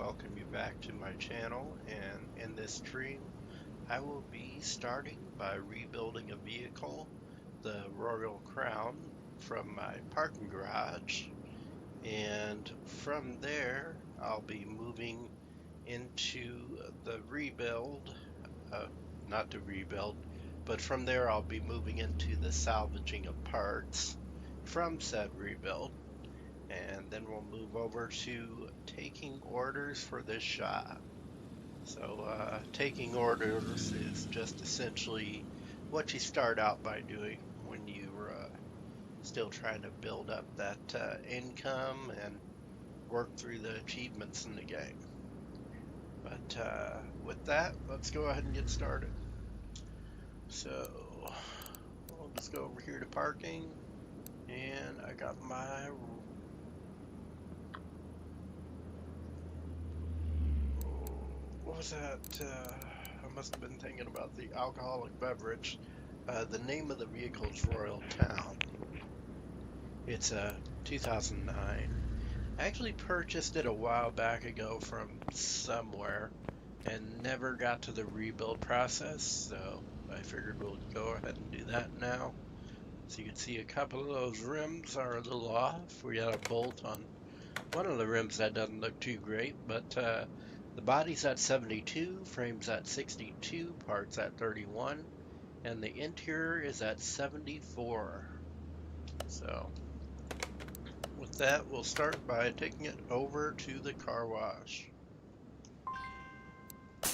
welcome you back to my channel, and in this stream I will be starting by rebuilding a vehicle, the Royal Crown, from my parking garage, and from there I'll be moving into the rebuild, not to rebuild, but from there I'll be moving into the salvaging of parts from said rebuild. And then we'll move over to taking orders for this shop. So taking orders is just essentially what you start out by doing when you're still trying to build up that income and work through the achievements in the game. But with that, let's go ahead and get started. So we'll just go over here to parking, and I got my what was that? I must have been thinking about the alcoholic beverage. The name of the vehicle is Royal Town. It's a 2009. I actually purchased it a while back ago from somewhere and never got to the rebuild process, so I figured we'll go ahead and do that now. So you can see a couple of those rims are a little off. We got a bolt on one of the rims that doesn't look too great, but the body's at 72, frame's at 62, parts at 31, and the interior is at 74. So with that, we'll start by taking it over to the car wash. At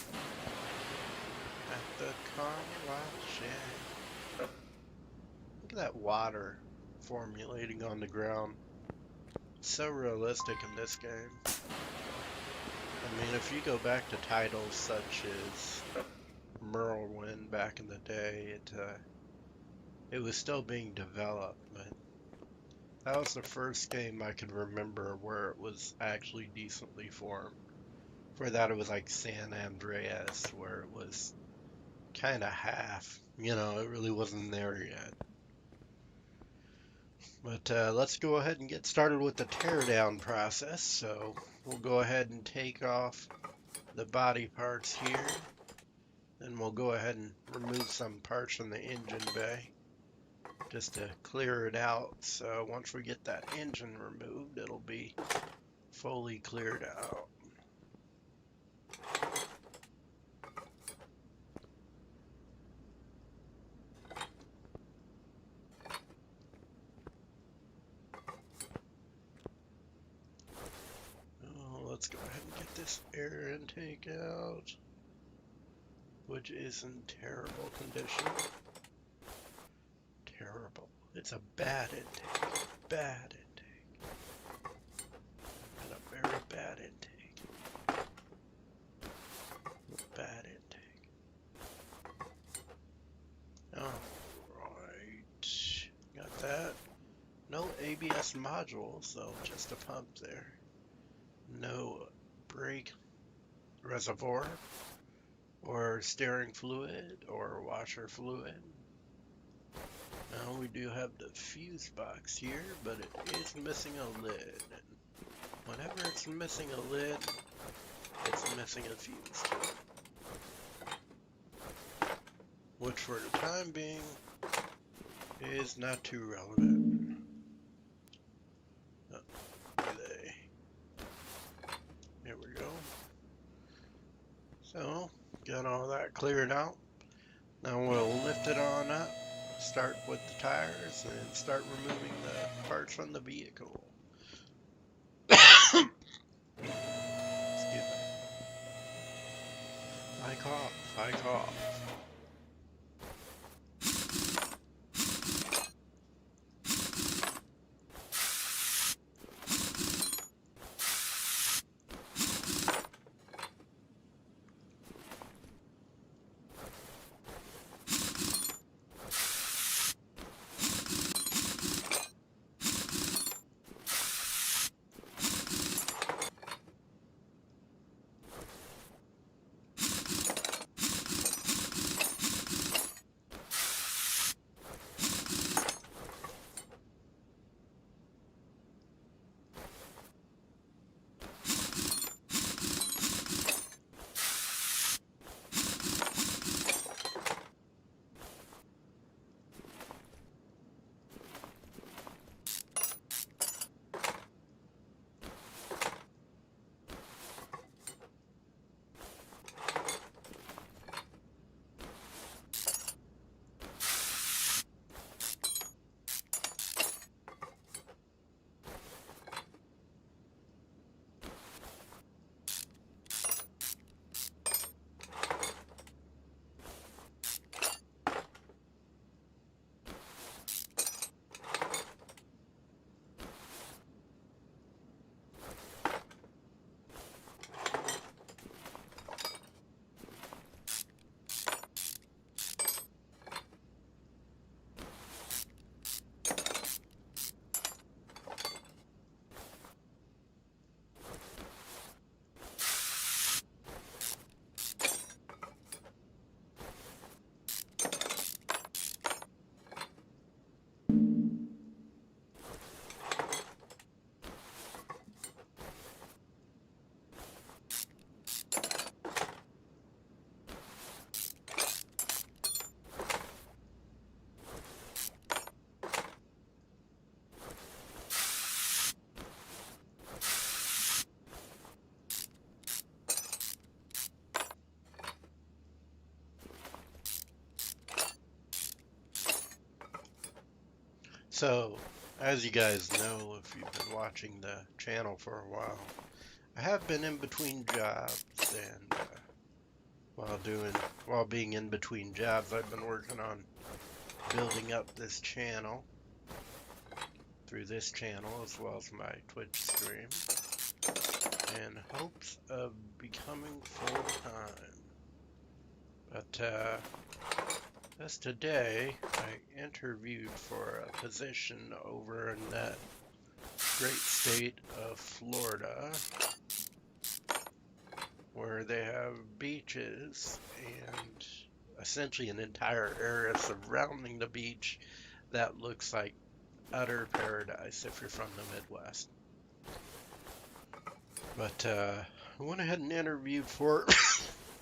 the car wash, yeah. Look at that water formulating on the ground. It's so realistic in this game. I mean, if you go back to titles such as Merlin back in the day, it was still being developed, but that was the first game I could remember where it was actually decently formed. For that, it was like San Andreas, where it was kind of half. You know, it really wasn't there yet. But let's go ahead and get started with the teardown process. So we'll go ahead and take off the body parts here. Then we'll go ahead and remove some parts from the engine bay just to clear it out. So once we get that engine removed, it'll be fully cleared out. Let's go ahead and get this air intake out, which is in terrible condition. Terrible. It's a bad intake. Bad intake. And a very bad intake. Bad intake. Alright. Got that. No ABS module, so just a pump there. No brake reservoir or steering fluid or washer fluid. Now we do have the fuse box here, but it is missing a lid. And whenever it's missing a lid, it's missing a fuse too. Which for the time being is not too relevant. Here we go. So, got all that cleared out. Now we'll lift it on up, start with the tires, and start removing the parts from the vehicle. Excuse me. I cough. So, as you guys know, if you've been watching the channel for a while, I have been in between jobs, and while being in between jobs, I've been working on building up this channel through this channel as well as my Twitch stream in hopes of becoming full-time. But just today, I interviewed for a position over in that great state of Florida, where they have beaches and essentially an entire area surrounding the beach that looks like utter paradise if you're from the Midwest. But I went ahead and interviewed for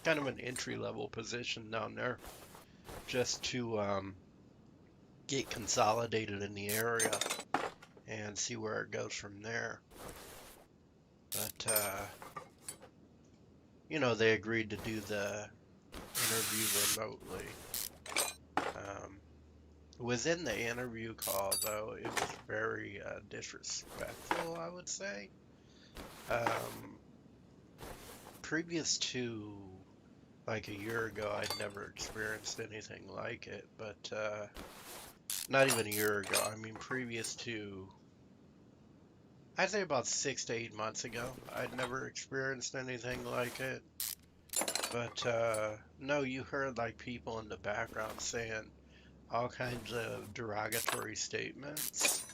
kind of an entry-level position down there just to get consolidated in the area and see where it goes from there. But they agreed to do the interview remotely. Within the interview call, though, it was very disrespectful, I would say. Previous to like a year ago, I'd never experienced anything like it, but not even a year ago. I mean, previous to, I'd say about 6 to 8 months ago, I'd never experienced anything like it. But no, you heard like people in the background saying all kinds of derogatory statements,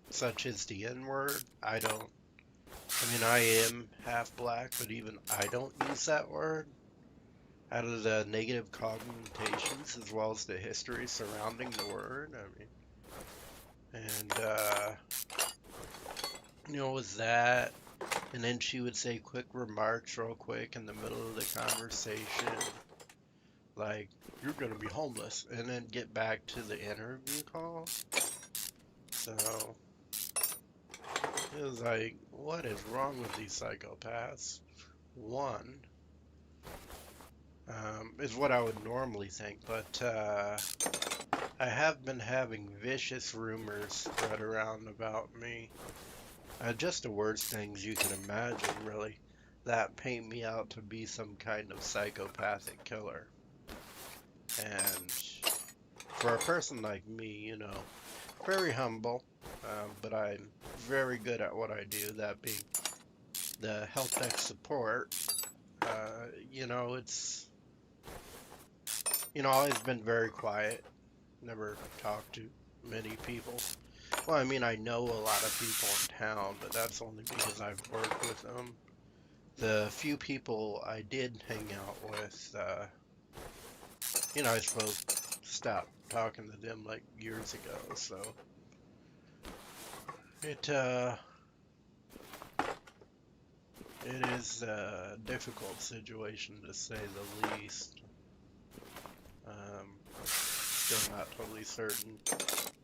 such as the N-word. I mean, I am half black, but even I don't use that word. Out of the negative connotations as well as the history surrounding the word, I mean, and it was that, and then she would say quick remarks real quick in the middle of the conversation, like, you're gonna be homeless, and then get back to the interview call. So, it was like, what is wrong with these psychopaths? One, is what I would normally think, but I have been having vicious rumors spread around about me. Just the worst things you can imagine, really, that paint me out to be some kind of psychopathic killer. And for a person like me, very humble, but I'm very good at what I do, that being the help desk support. It's, always been very quiet, never talked to many people. Well, I mean, I know a lot of people in town, but that's only because I've worked with them. The few people I did hang out with, I suppose stopped talking to them like years ago, so it is a difficult situation to say the least. Still not totally certain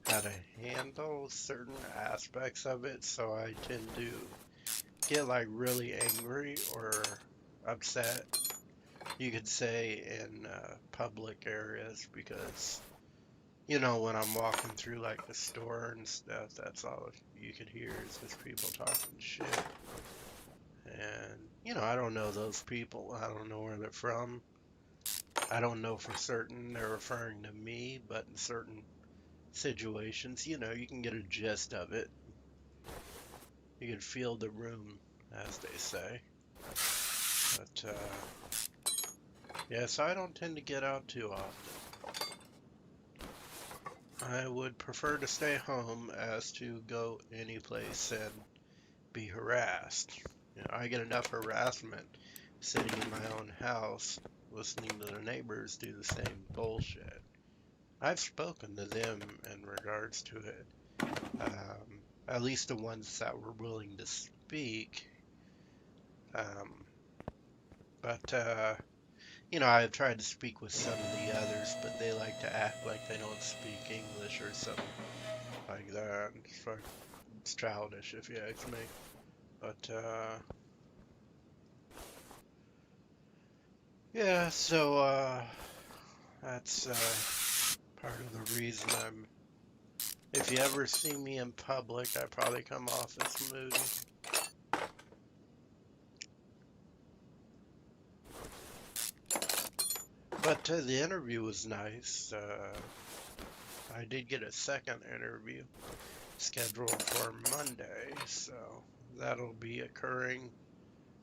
how to handle certain aspects of it, so I tend to get like really angry or upset, you could say, in public areas, because when I'm walking through like the store and stuff, that's all you could hear is just people talking shit. And I don't know those people, I don't know where they're from, I don't know for certain they're referring to me, but in certain situations, you can get a gist of it. You can feel the room, as they say. But, yeah, so I don't tend to get out too often. I would prefer to stay home as to go any place and be harassed. I get enough harassment sitting in my own house, listening to the neighbors do the same bullshit. I've spoken to them in regards to it. At least the ones that were willing to speak. But I've tried to speak with some of the others, but they like to act like they don't speak English or something like that. It's childish, if you ask me. But, yeah, so, that's, part of the reason I'm If you ever see me in public, I probably come off as moody. But the interview was nice. I did get a second interview scheduled for Monday, so that'll be occurring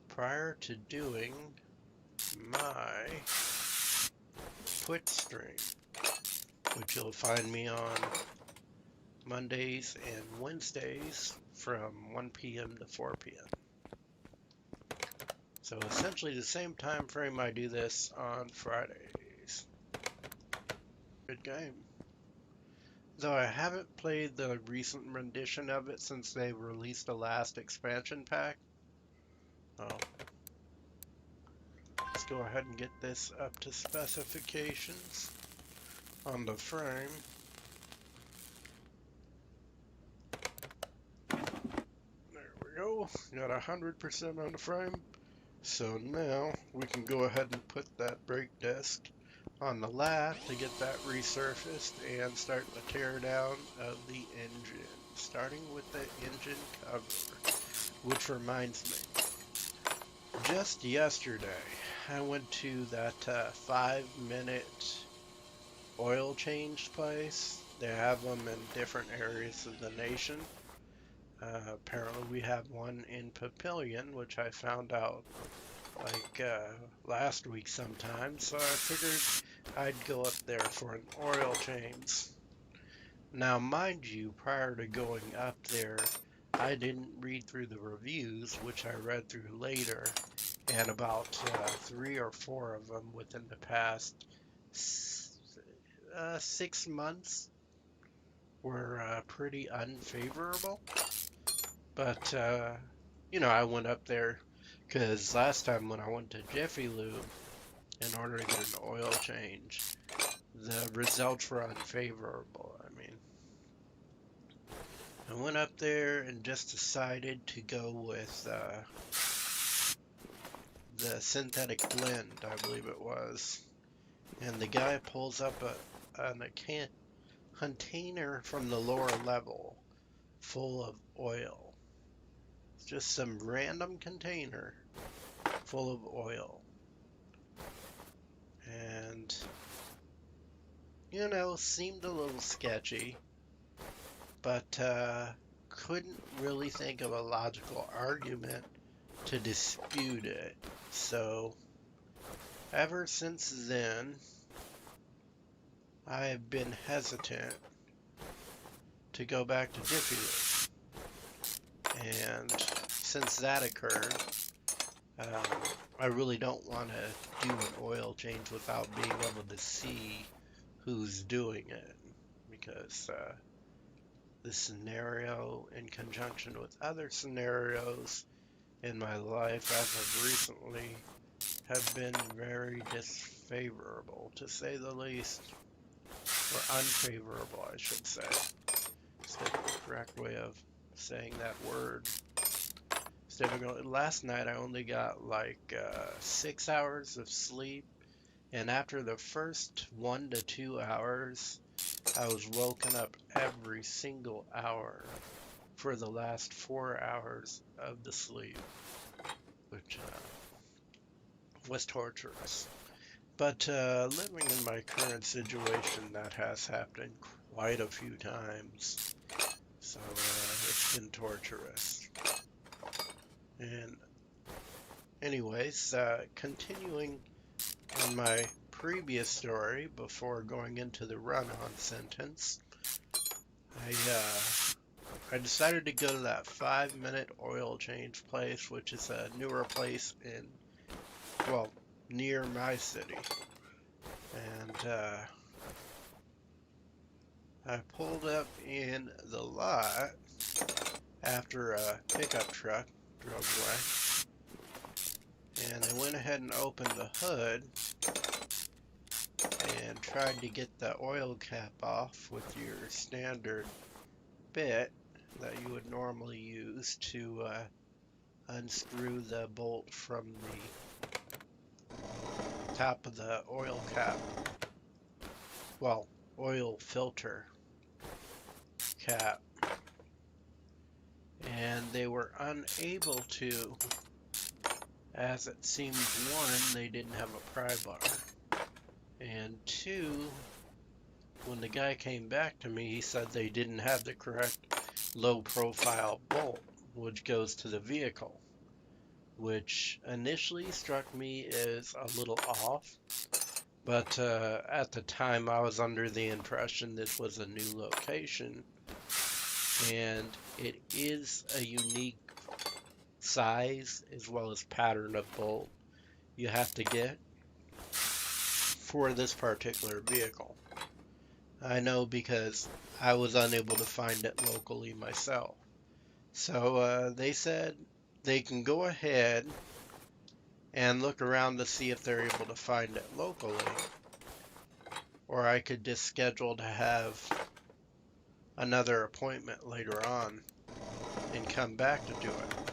prior to doing my Twitch stream, which you'll find me on Mondays and Wednesdays from 1 p.m. to 4 p.m. So essentially the same time frame I do this on Fridays. Good game. Though I haven't played the recent rendition of it since they released the last expansion pack. Oh. Let's go ahead and get this up to specifications on the frame. There we go. Got 100% on the frame. So now we can go ahead and put that brake disc on the lap to get that resurfaced and start the tear down of the engine. Starting with the engine cover, which reminds me, just yesterday I went to that 5-minute oil change place. They have them in different areas of the nation. Apparently we have one in Papillion, which I found out like last week sometime, so I figured I'd go up there for an oil change. Now mind you, prior to going up there, I didn't read through the reviews, which I read through later, and about 3 or 4 of them within the past 6 months were pretty unfavorable. But, you know, I went up there because last time when I went to Jiffy Lube in order to get an oil change, the results were unfavorable. I mean, I went up there and just decided to go with the synthetic blend, I believe it was. And the guy pulls up a container from the lower level full of oil. Just some random container full of oil. And, you know, seemed a little sketchy, but couldn't really think of a logical argument to dispute it. So, ever since then, I have been hesitant to go back to Jiffy Lube. And since that occurred, I really don't want to do an oil change without being able to see who's doing it, because this scenario in conjunction with other scenarios in my life as of recently have been very disfavorable, to say the least, or unfavorable, I should say. Is the correct way of saying that word. Last night I only got like 6 hours of sleep, and after the first 1 to 2 hours, I was woken up every single hour for the last 4 hours of the sleep, which was torturous. But living in my current situation, that has happened quite a few times, so it's been torturous. And anyways, continuing on my previous story before going into the run-on sentence, I decided to go to that 5-minute oil change place, which is a newer place in, well, near my city. And I pulled up in the lot after a pickup truck drove away, and I went ahead and opened the hood and tried to get the oil cap off with your standard bit that you would normally use to unscrew the bolt from the top of the oil cap, well, oil filter cap, and they were unable to, as it seemed, one, they didn't have a pry bar, and two, when the guy came back to me, he said they didn't have the correct low profile bolt, which goes to the vehicle, which initially struck me as a little off. But at the time, I was under the impression this was a new location, and it is a unique size as well as pattern of bolt you have to get for this particular vehicle. I know because I was unable to find it locally myself. So they said they can go ahead and look around to see if they're able to find it locally, or I could just schedule to have another appointment later on and come back to do it.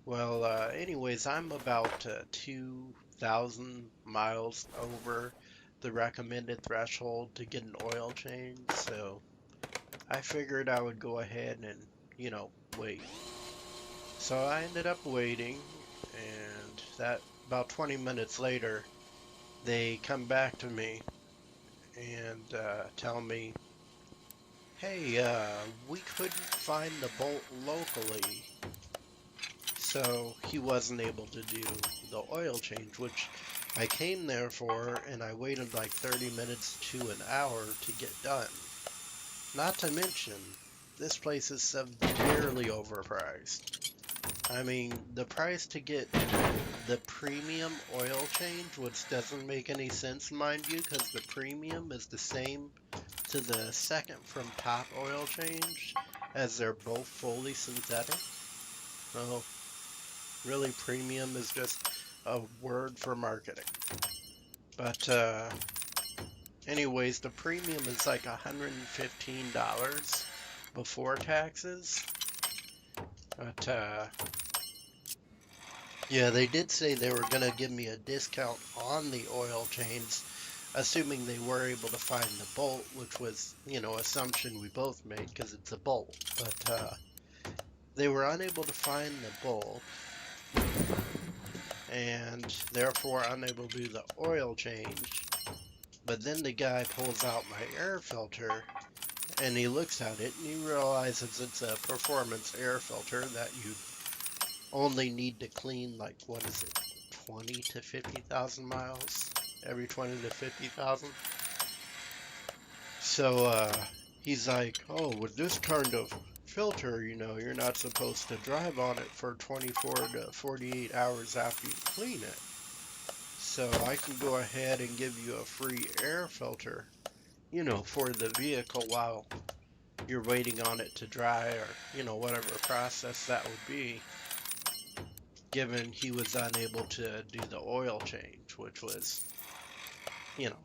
Well, anyways, I'm about 2,000 miles over the recommended threshold to get an oil change, so I figured I would go ahead and, wait. So I ended up waiting, and that about 20 minutes later, they come back to me and tell me, hey, we couldn't find the bolt locally, so he wasn't able to do the oil change, which I came there for, and I waited like 30 minutes to an hour to get done. Not to mention, this place is severely overpriced. I mean, the price to get the premium oil change, which doesn't make any sense, mind you, because the premium is the same to the second from top oil change, as they're both fully synthetic. So, really, premium is just a word for marketing. But, anyways, the premium is like $115 before taxes. But, yeah, they did say they were going to give me a discount on the oil change, assuming they were able to find the bolt, which was, assumption we both made because it's a bolt. But they were unable to find the bolt, and therefore unable to do the oil change. But then the guy pulls out my air filter, and he looks at it, and he realizes it's a performance air filter that you only need to clean, like, 20 to 50,000 miles? Every 20 to 50,000? So, he's like, oh, with this kind of filter, you're not supposed to drive on it for 24 to 48 hours after you clean it. So I can go ahead and give you a free air filter, for the vehicle while you're waiting on it to dry, or, whatever process that would be, given he was unable to do the oil change, which was,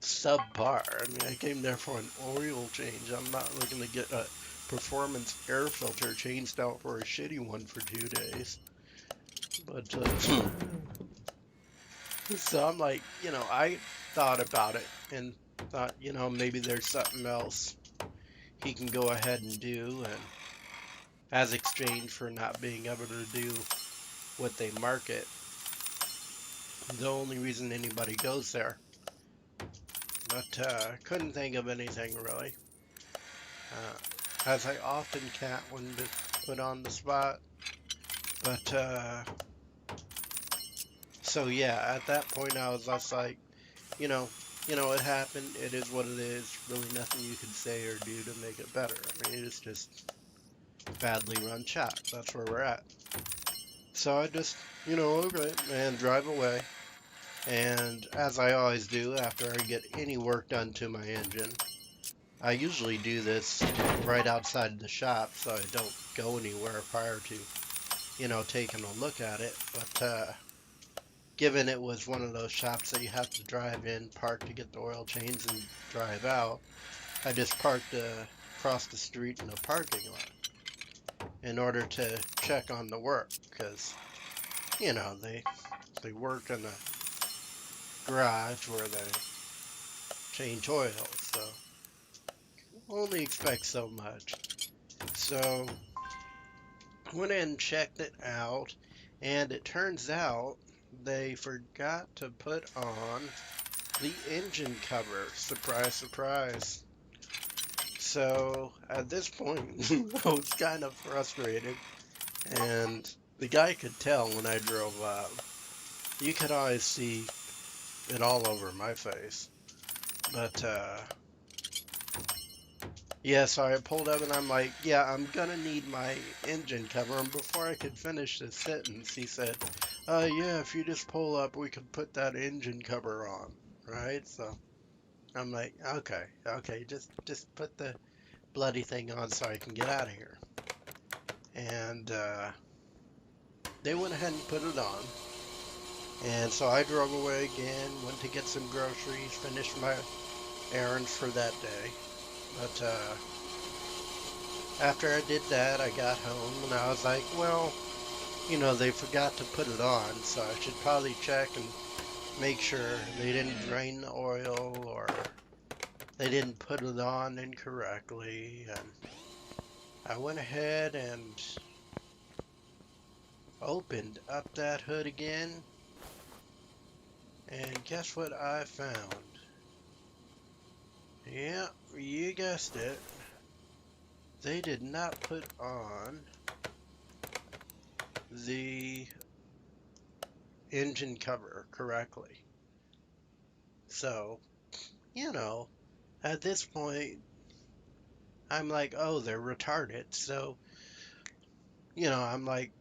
subpar. I mean, I came there for an oil change. I'm not looking to get a performance air filter changed out for a shitty one for 2 days. But, so I'm like, I thought about it and thought, maybe there's something else he can go ahead and do, and as exchange for not being able to do what they market. The only reason anybody goes there. But couldn't think of anything really. As I often can't when put on the spot. But so yeah, at that point I was just like, it happened. It is what it is. Really nothing you could say or do to make it better. I mean, it's just badly run shop. That's where we're at. So I just, okay, and drive away. And as I always do after I get any work done to my engine, I usually do this right outside the shop so I don't go anywhere prior to, taking a look at it. But given it was one of those shops that you have to drive in, park to get the oil change, and drive out, I just parked across the street in a parking lot in order to check on the work, because, they work in the garage where they change oil, so only expect so much. So went and checked it out, and it turns out they forgot to put on the engine cover. Surprise, surprise. So at this point, I was kind of frustrated, and the guy could tell when I drove up. You could always see it all over my face. But yeah, so I pulled up and I'm like, yeah, I'm gonna need my engine cover. And before I could finish the sentence, he said, yeah, if you just pull up, we could put that engine cover on, right? So I'm like, okay, just put the bloody thing on so I can get out of here. And they went ahead and put it on. And so I drove away again, went to get some groceries, finished my errands for that day. But after I did that, I got home and I was like, well, you know, they forgot to put it on, so I should probably check and make sure they didn't drain the oil or they didn't put it on incorrectly. And I went ahead and opened up that hood again, and guess what I found? Yeah, you guessed it. They did not put on the engine cover correctly. So, you know, at this point, I'm like, oh, they're retarded. So, you know, I'm like,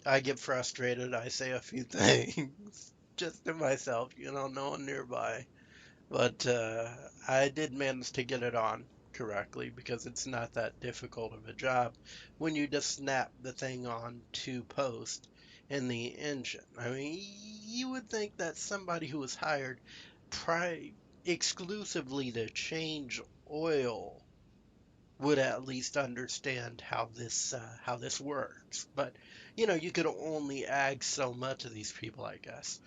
I get frustrated. I say a few things just to myself, you know, no one nearby. But I did manage to get it on correctly because it's not that difficult of a job when you just snap the thing on to post in the engine. I mean, you would think that somebody who was hired exclusively to change oil would at least understand how this works. But you know, you could only ag so much of these people, I guess.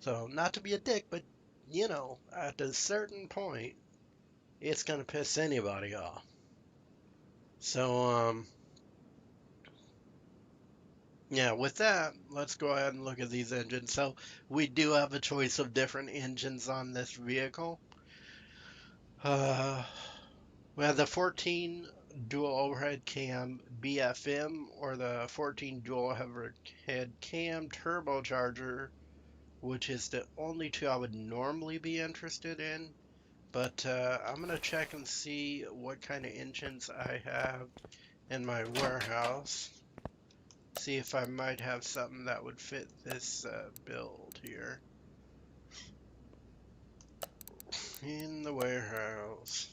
So not to be a dick, but you know, at a certain point, it's gonna piss anybody off. So yeah, with that, let's go ahead and look at these engines. So we do have a choice of different engines on this vehicle. Uh, we have the 14 dual overhead cam BFM or the 14 dual overhead cam turbocharger, which is the only two I would normally be interested in. But I'm going to check and see what kind of engines I have in my warehouse. See if I might have something that would fit this build here. In the warehouse.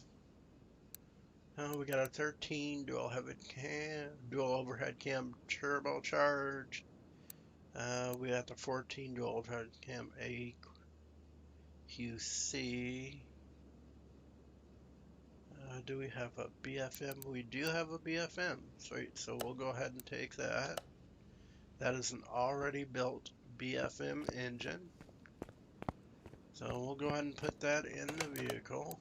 Oh, we got a 13 dual overhead cam turbocharged. We got the 14 dual overhead cam AQC. Do we have a BFM? We do have a BFM. Sweet. So we'll go ahead and take that. That is an already built BFM engine. So we'll go ahead and put that in the vehicle.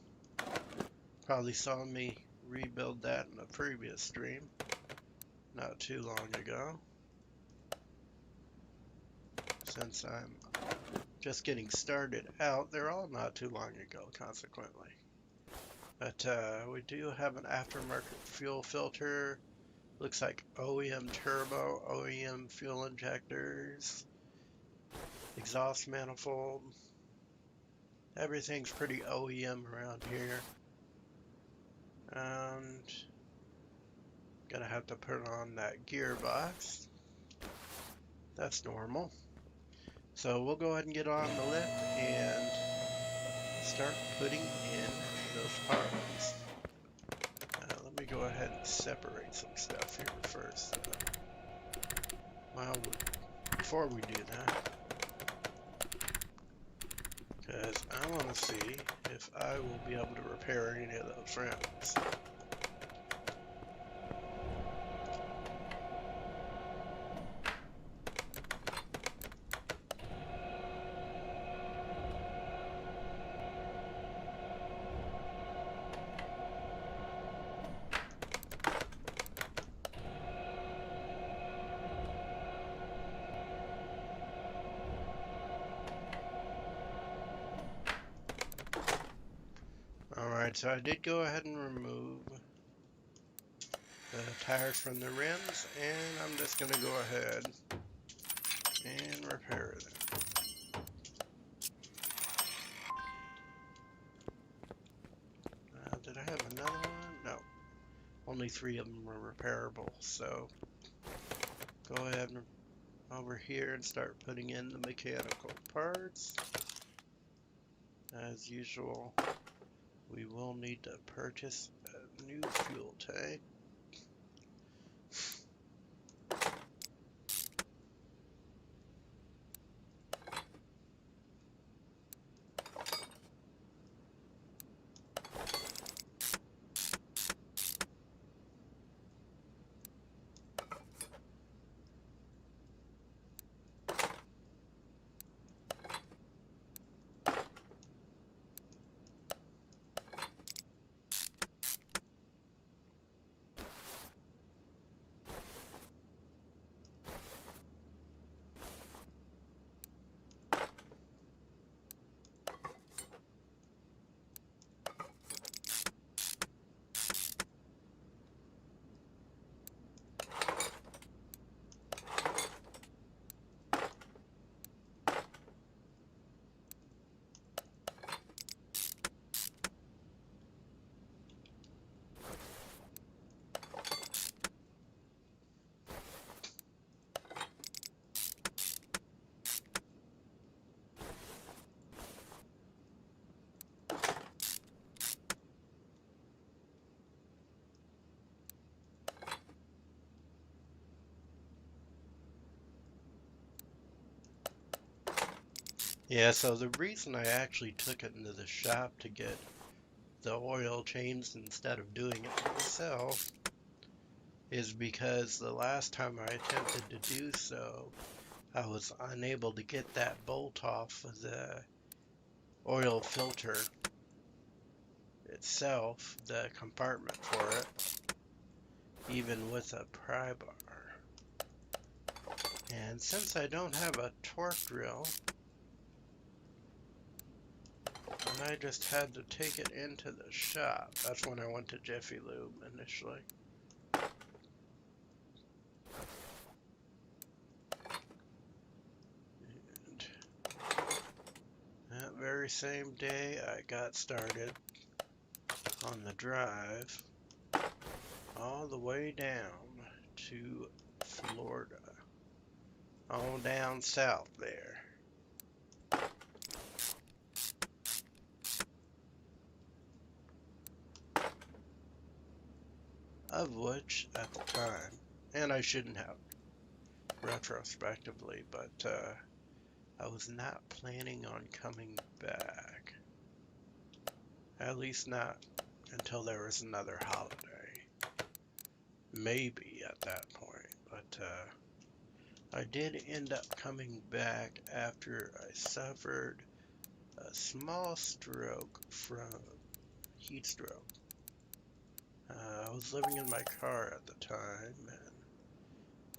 Probably saw me rebuild that in a previous stream not too long ago. Since I'm just getting started out, they're all not too long ago, consequently. But we do have an aftermarket fuel filter. Looks like OEM turbo, OEM fuel injectors, exhaust manifold. Everything's pretty OEM around here. And gonna have to put on that gearbox. That's normal. So we'll go ahead and get on the lift and start putting in those parts. Let me go ahead and separate some stuff here first. Well, before we do that, because I want to see if I will be able to repair any of those rims. Alright, so I did go ahead and remove the tires from the rims, and I'm just going to go ahead and repair them. Did I have another one? No. Only 3 of them were repairable, so go ahead and over here and start putting in the mechanical parts. As usual, we will need to purchase a new fuel tank. Yeah, so the reason I actually took it into the shop to get the oil changed instead of doing it myself is because the last time I attempted to do so, I was unable to get that bolt off of the oil filter itself, the compartment for it, even with a pry bar. And since I don't have a torque drill, and I just had to take it into the shop. That's when I went to Jiffy Lube initially. And that very same day I got started on the drive all the way down to Florida. On down south there. Of which, at the time, and I shouldn't have retrospectively, but I was not planning on coming back. At least not until there was another holiday. Maybe at that point, but I did end up coming back after I suffered a small stroke from heat stroke. I was living in my car at the time and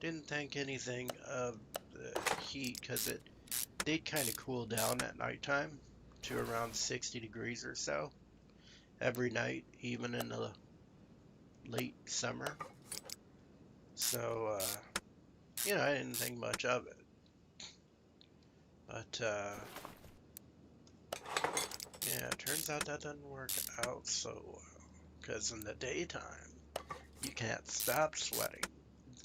didn't think anything of the heat because it did kind of cool down at nighttime to around 60 degrees or so every night, even in the late summer. So, I didn't think much of it. But, yeah, it turns out that doesn't work out so well. Because in the daytime, you can't stop sweating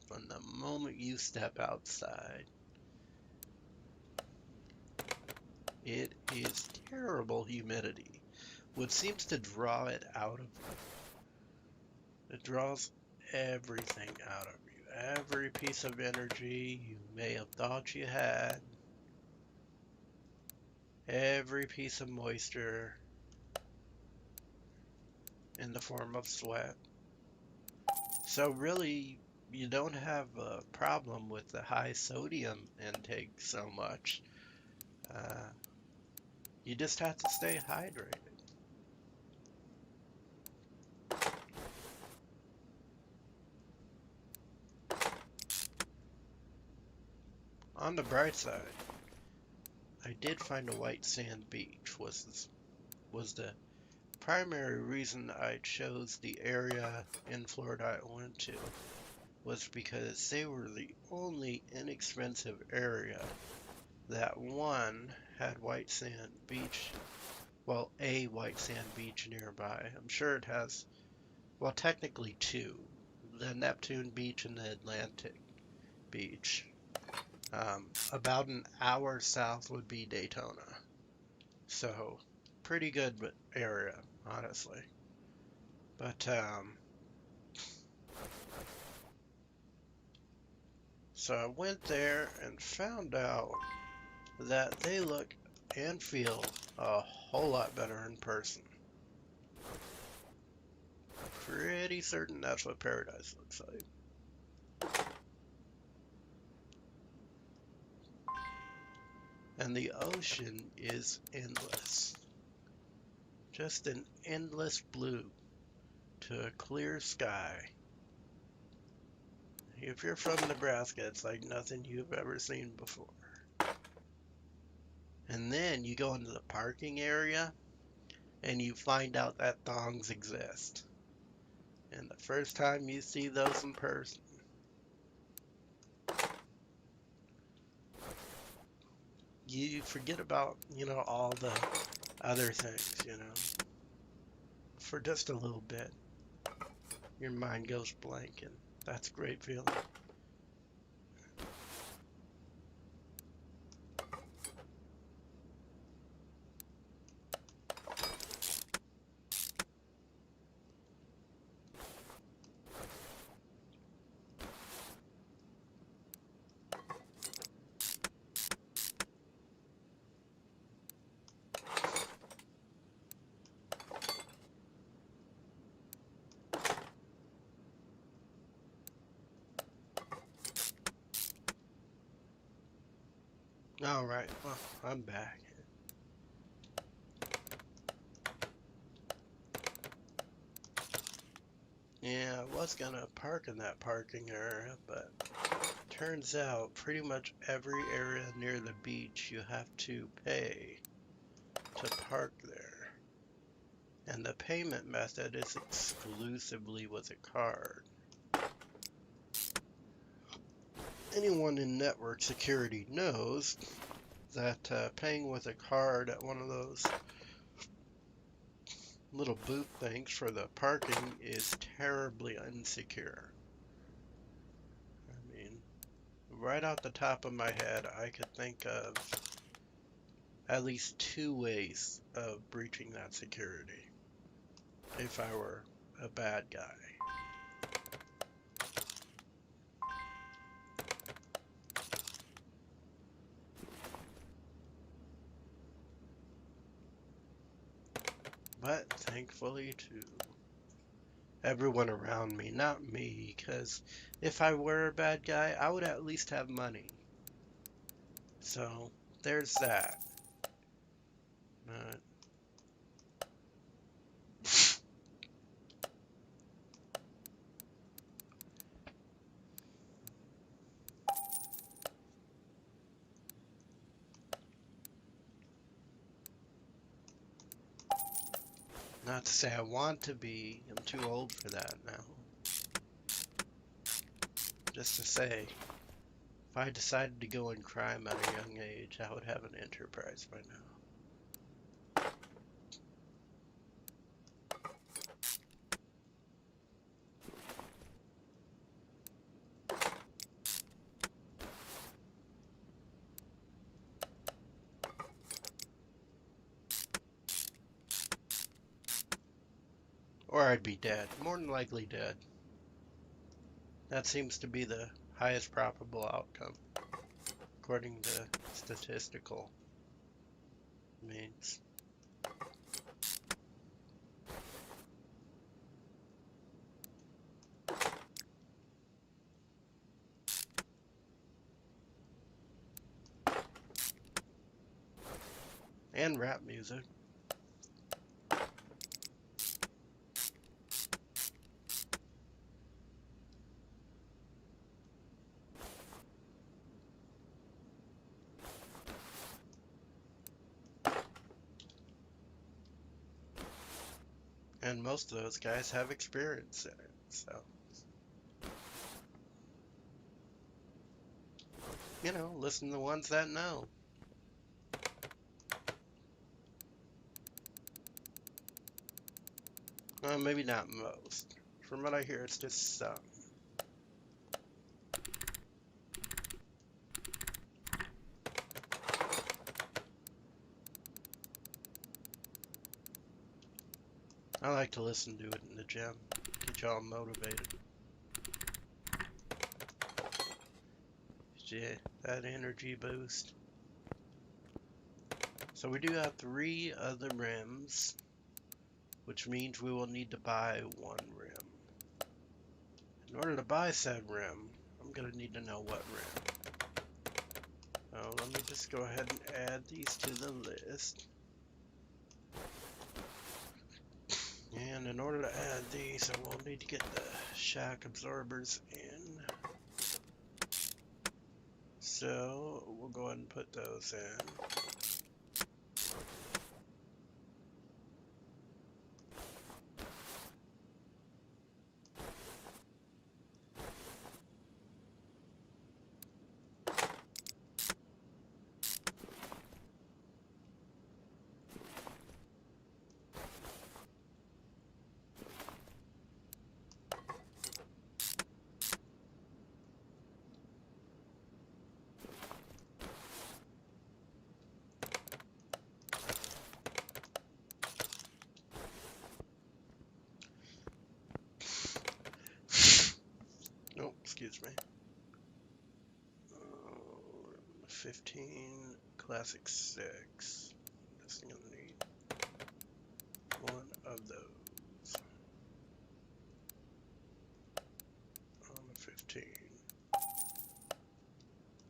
from the moment you step outside. It is terrible humidity, which seems to draw it out of you. It draws everything out of you. Every piece of energy you may have thought you had. Every piece of moisture in the form of sweat. So really, you don't have a problem with the high sodium intake so much. You just have to stay hydrated. On the bright side, I did find a white sand beach was the primary reason I chose the area in Florida I went to was because they were the only inexpensive area that one had white sand beach, well, a white sand beach nearby. I'm sure it has, well, technically two, the Neptune Beach and the Atlantic Beach. About an hour south would be Daytona. So, pretty good area, honestly. But, so I went there and found out that they look and feel a whole lot better in person. Pretty certain that's what paradise looks like. And the ocean is endless. Just an endless blue to a clear sky. If you're from Nebraska, it's like nothing you've ever seen before. And then you go into the parking area and you find out that thongs exist. And the first time you see those in person, you forget about, all the other things, for just a little bit. Your mind goes blank, and that's a great feeling. All right, well, I'm back. Yeah, I was gonna park in that parking area, but turns out pretty much every area near the beach you have to pay to park there. And the payment method is exclusively with a card. Anyone in network security knows that paying with a card at one of those little booth things for the parking is terribly insecure. I mean, right off the top of my head, I could think of at least two ways of breaching that security if I were a bad guy. But thankfully to everyone around me, not me, because if I were a bad guy, I would at least have money. So there's that. But not to say I want to be, I'm too old for that now. Just to say, if I decided to go in crime at a young age, I would have an enterprise by now. Or I'd be dead. More than likely dead. That seems to be the highest probable outcome, according to statistical means. And rap music. And most of those guys have experience in it, so. You know, listen to the ones that know. Well, maybe not most. From what I hear, it's just some. I like to listen to it in the gym, get y'all motivated. Yeah, that energy boost. So we do have 3 other rims, which means we will need to buy 1 rim. In order to buy said rim, I'm going to need to know what rim. Oh, let me just go ahead and add these to the list. And in order to add these, I will need to get the shock absorbers in. So we'll go ahead and put those in. Oh, excuse me. 15 classic 6. I'm just gonna need 1 of those on the 15.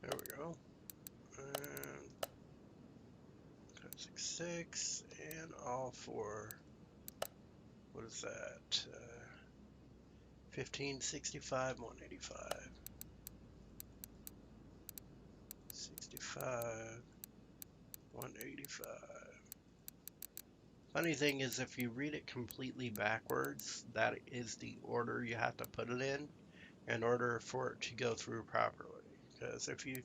There we go. And classic 6 and all 4. What is that? 15, 65, 185. 65, 185. Funny thing is, if you read it completely backwards, that is the order you have to put it in order for it to go through properly. Because if you,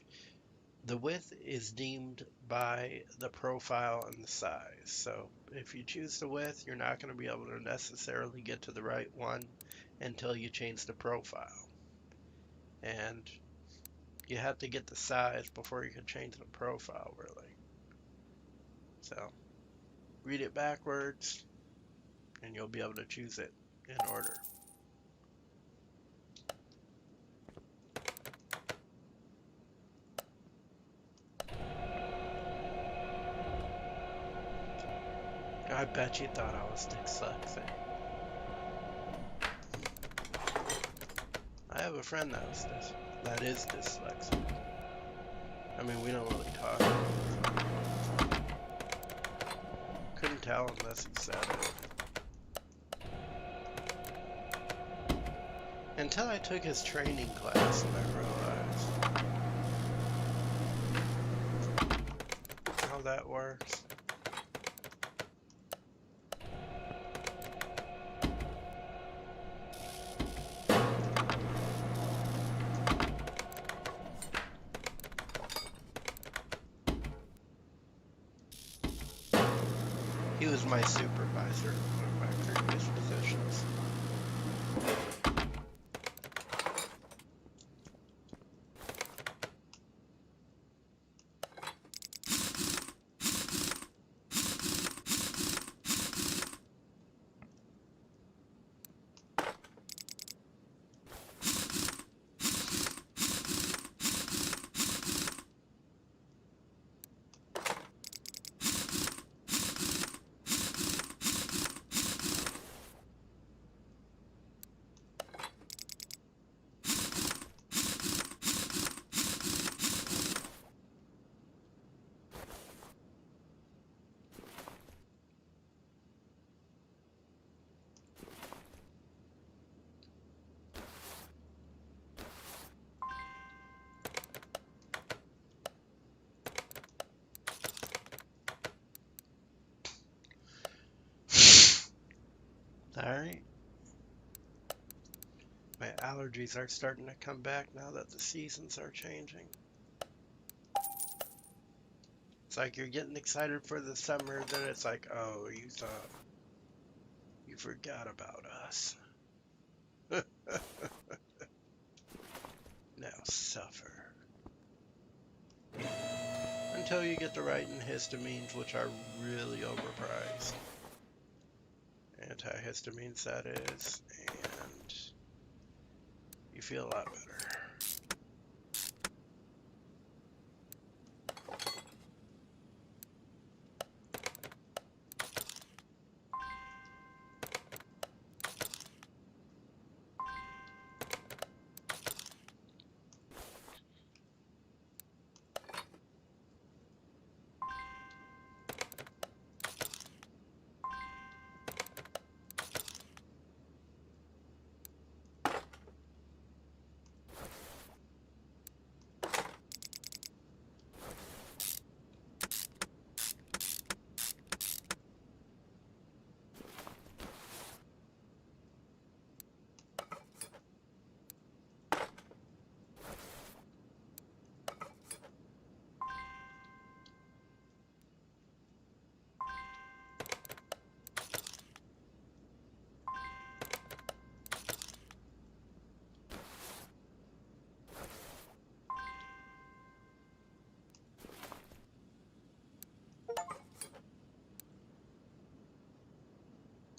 the width is deemed by the profile and the size. So if you choose the width, you're not going to be able to necessarily get to the right one until you change the profile. And you have to get the size before you can change the profile, really. So read it backwards and you'll be able to choose it in order. I bet you thought I was dyslexic. I have a friend that is dyslexic. I mean, we don't really talk. Couldn't tell unless he said it. Until I took his training class and I realized how that works. He was my supervisor in one of my previous positions. Alright. My allergies are starting to come back now that the seasons are changing. It's like you're getting excited for the summer, then it's like, oh, you thought you forgot about us. Now suffer. Until you get the right antihistamines, which are really overpriced. Antihistamines, that is, and you feel a lot better.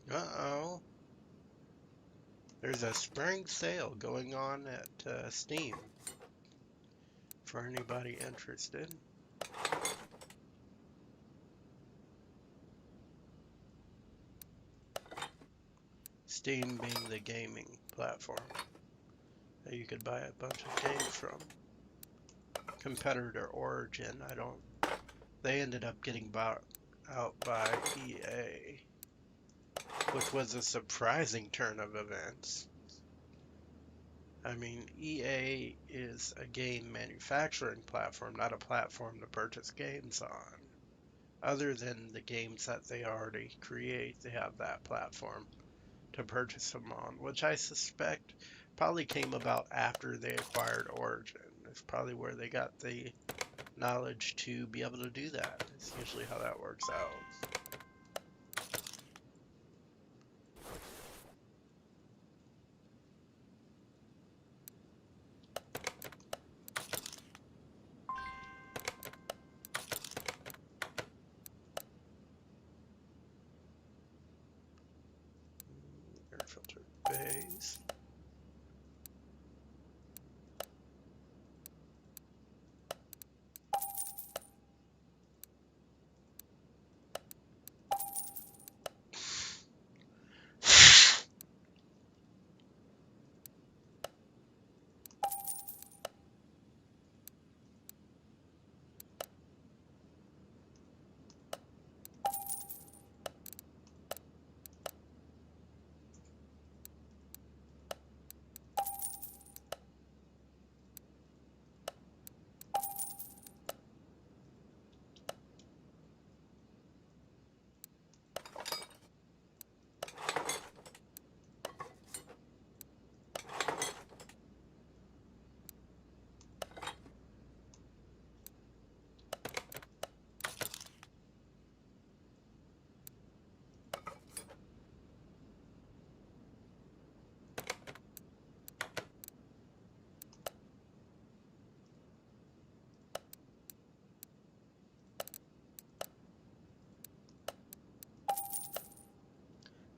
Uh-oh. There's a spring sale going on at Steam for anybody interested. Steam being the gaming platform that you could buy a bunch of games from. Competitor Origin, they ended up getting bought out by EA, which was a surprising turn of events. I mean, EA is a game manufacturing platform, not a platform to purchase games on. Other than the games that they already create, they have that platform to purchase them on, which I suspect probably came about after they acquired Origin. It's probably where they got the knowledge to be able to do that. It's usually how that works out. Air filter base.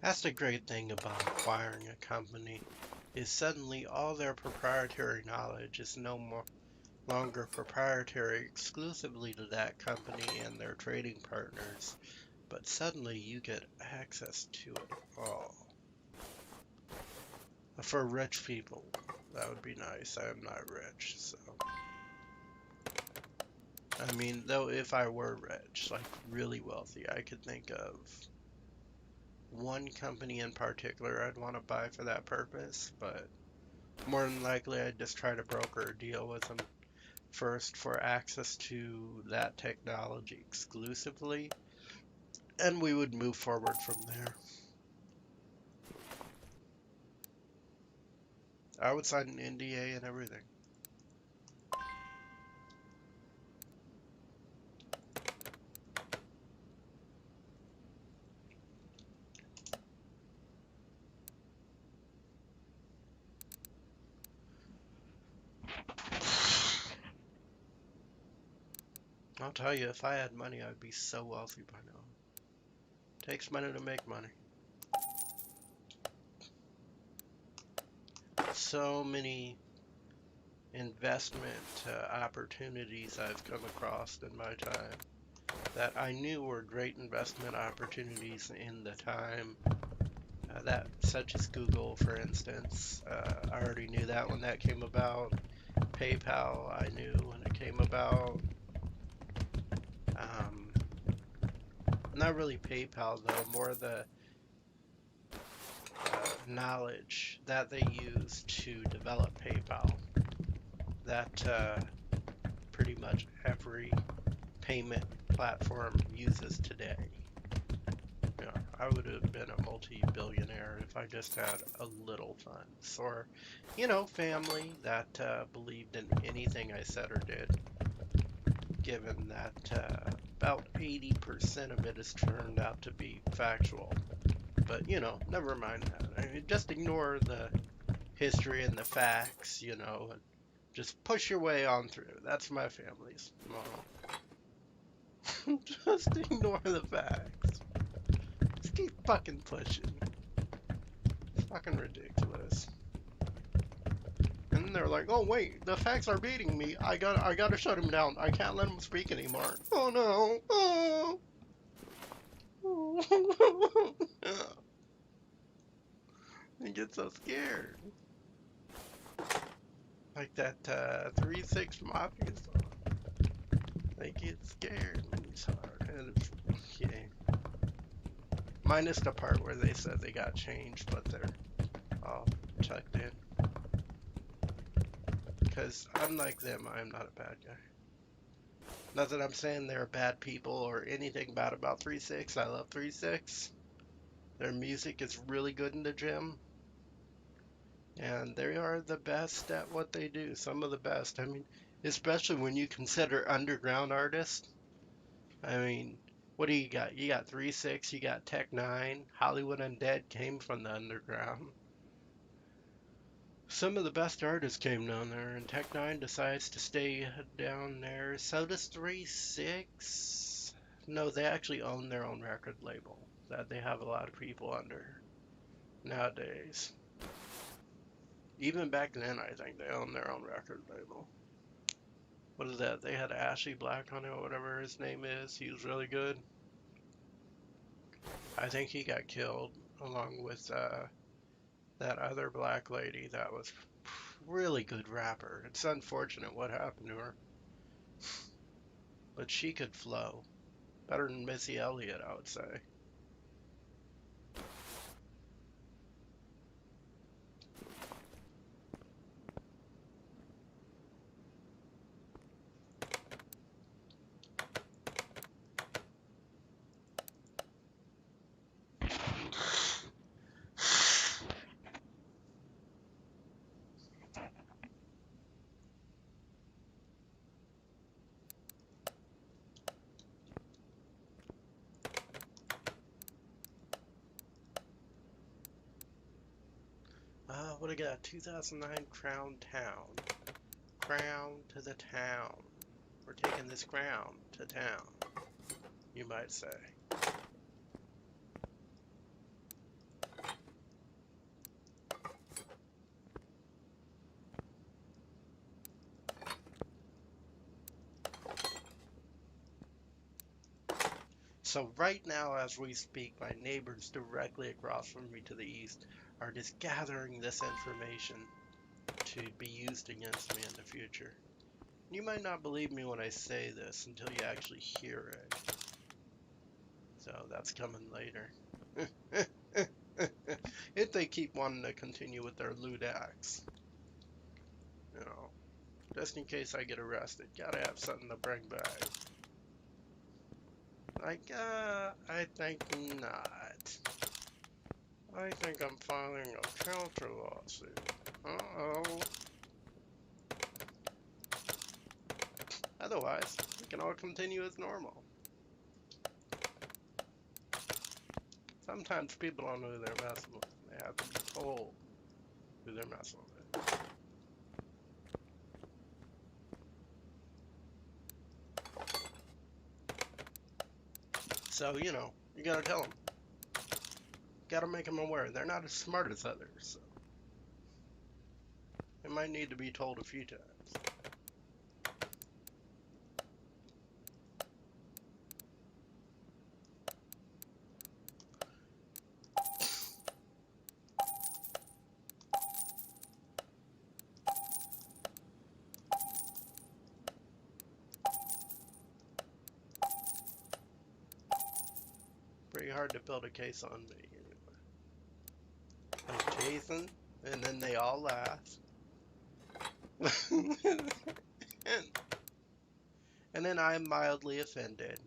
That's the great thing about acquiring a company, is suddenly all their proprietary knowledge is no more longer proprietary exclusively to that company and their trading partners, but suddenly you get access to it all. For rich people, that would be nice. I am not rich, so. I mean, though, if I were rich, like really wealthy, I could think of one company in particular I'd want to buy for that purpose, but more than likely I'd just try to broker a deal with them first for access to that technology exclusively, and we would move forward from there. I would sign an NDA and everything. I'll tell you, if I had money, I'd be so wealthy by now. Takes money to make money. So many investment opportunities I've come across in my time that I knew were great investment opportunities in the time. That such as Google, for instance. I already knew that when that came about. PayPal, I knew when it came about. Um, Not really PayPal though, more the knowledge that they use to develop PayPal. That pretty much every payment platform uses today. You know, I would have been a multi-billionaire if I just had a little funds, or, you know, family that believed in anything I said or did. Given that about 80% of it has turned out to be factual. But, you know, never mind that. I mean, just ignore the history and the facts, you know, and just push your way on through. That's my family's motto. Just ignore the facts. Just keep fucking pushing. It's fucking ridiculous. And then they're like, "Oh wait, the facts are beating me. I gotta shut him down. I can't let him speak anymore." Oh no. Oh. I get so scared. Like that 3-6 Mafia song. They get scared when it's hard. And it's, yeah. Minus the part where they said they got changed, but they're all tucked in. Because unlike them, I'm not a bad guy. Not that I'm saying they're bad people or anything bad about 3-6. I love 3-6. Their music is really good in the gym. And they are the best at what they do. Some of the best. I mean, especially when you consider underground artists. I mean, what do you got? You got 3-6, you got Tech Nine, Hollywood Undead came from the underground. Some of the best artists came down there, and Tech Nine decides to stay down there. So does 3-6. No, they actually own their own record label that they have a lot of people under nowadays. Even back then, I think they owned their own record label. What is that? They had Ashley Black on it, or whatever his name is. He was really good. I think he got killed along with that other black lady that was really good rapper. It's unfortunate what happened to her, but she could flow better than Missy Elliott, I would say. What I got? 2009 Crown Town. Crown to the town. We're taking this crown to town, you might say. So right now, as we speak, my neighbors directly across from me to the east are just gathering this information to be used against me in the future. You might not believe me when I say this until you actually hear it. So that's coming later. If they keep wanting to continue with their lewd acts. You know, just in case I get arrested, gotta have something to bring back. Like, I think not. I think I'm filing a counter lawsuit. Uh-oh. Otherwise, we can all continue as normal. Sometimes people don't know who they're messing with. They have to be told who they're messing with. So, you know, you gotta tell them. Gotta make them aware. They're not as smart as others, so they might need to be told a few times. Pretty hard to build a case on me. Like Jason, and then they all laugh. and then I'm mildly offended.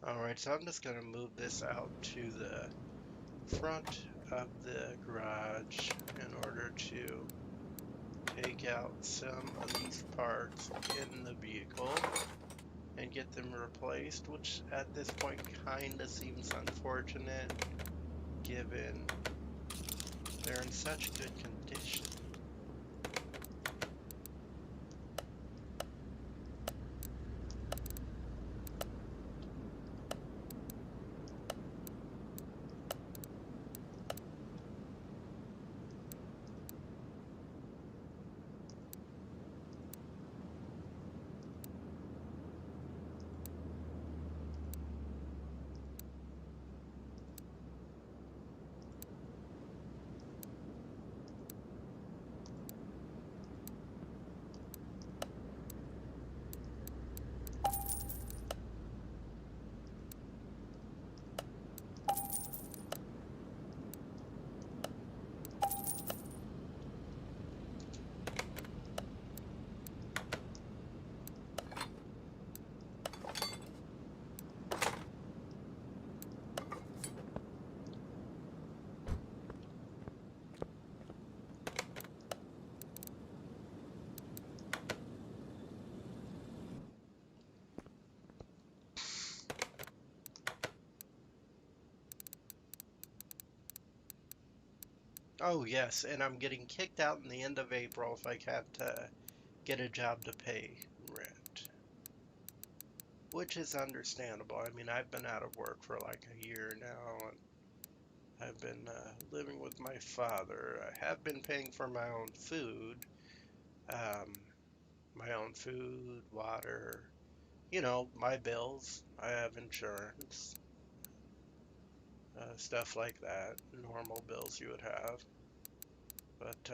Alright, so I'm just going to move this out to the front of the garage in order to take out some of these parts in the vehicle and get them replaced, which at this point kind of seems unfortunate given they're in such good condition. Oh yes, and I'm getting kicked out in the end of April if I can't get a job to pay rent. Which is understandable. I mean, I've been out of work for like a year now, and I've been living with my father. I have been paying for um, my own food, water, you know, my bills. I have insurance, stuff like that, normal bills you would have. But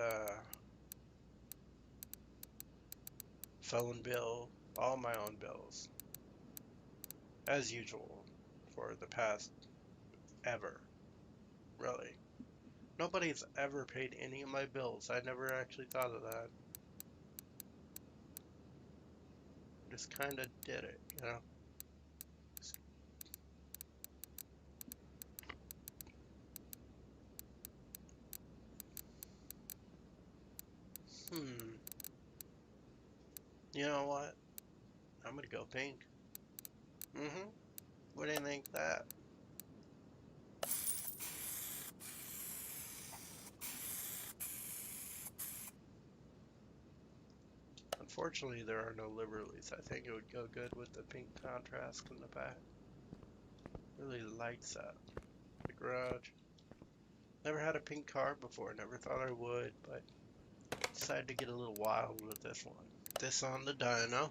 phone bill, all my own bills, as usual, for the past ever, really. Nobody's ever paid any of my bills. I never actually thought of that. Just kind of did it, you know. Hmm. You know what? I'm gonna go pink. Mm-hmm. What do you think of that? Unfortunately, there are no Liberties. I think it would go good with the pink contrast in the back. Really lights up the garage. Never had a pink car before, never thought I would, but decided to get a little wild with this one. This on the dyno.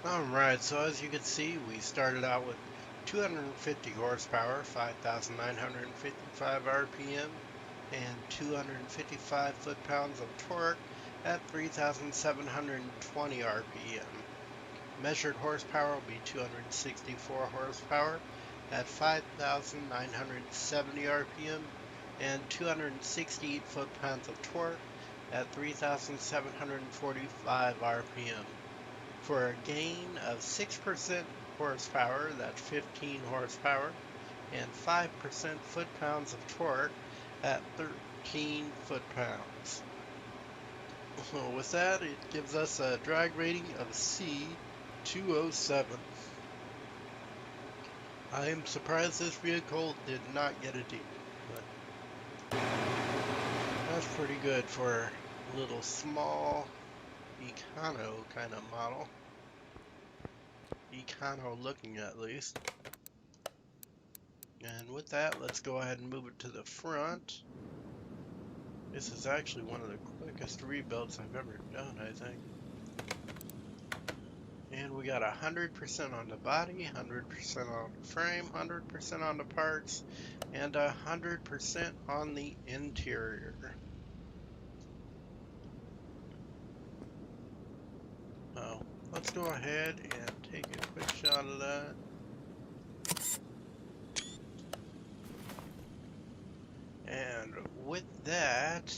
Alright, so as you can see, we started out with 250 horsepower, 5,955 RPM, and 255 foot-pounds of torque at 3,720 RPM. Measured horsepower will be 264 horsepower at 5,970 RPM, and 268 foot-pounds of torque at 3,745 RPM. For a gain of 6% horsepower, that's 15 horsepower, and 5% foot-pounds of torque at 13 foot-pounds. So with that, it gives us a drag rating of C207. I am surprised this vehicle did not get a D, but that's pretty good for a little small Econo kind of model. Econo looking at least. And with that, let's go ahead and move it to the front. This is actually one of the quickest rebuilds I've ever done, I think. And we got 100% on the body, 100% on the frame, 100% on the parts, and 100% on the interior. So let's go ahead and take a quick shot of that. And with that,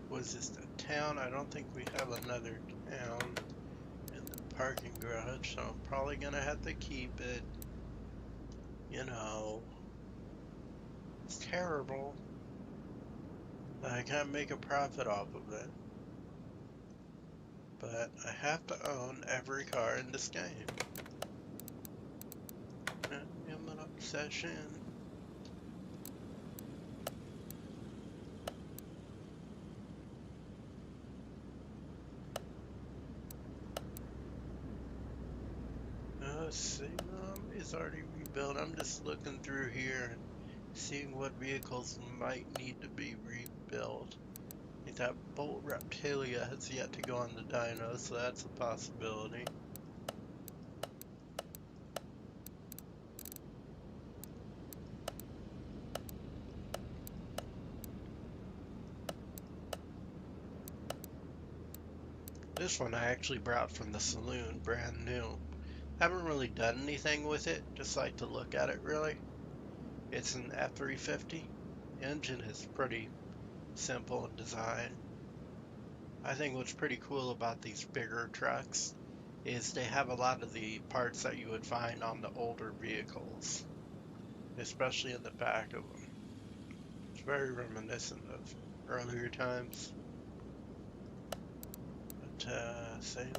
was this the town? I don't think we have another town in the parking garage, so I'm probably gonna have to keep it. You know, it's terrible. I can't make a profit off of it. But I have to own every car in this game. I am an obsession. It's already rebuilt. I'm just looking through here and seeing what vehicles might need to be rebuilt. I think that Bolt Reptilia has yet to go on the dyno, so that's a possibility. This one I actually brought from the saloon, brand new. Haven't really done anything with it, just like to look at it really. It's an F350. Engine is pretty simple in design. I think what's pretty cool about these bigger trucks is they have a lot of the parts that you would find on the older vehicles, especially in the back of them. It's very reminiscent of earlier times. But, Salem.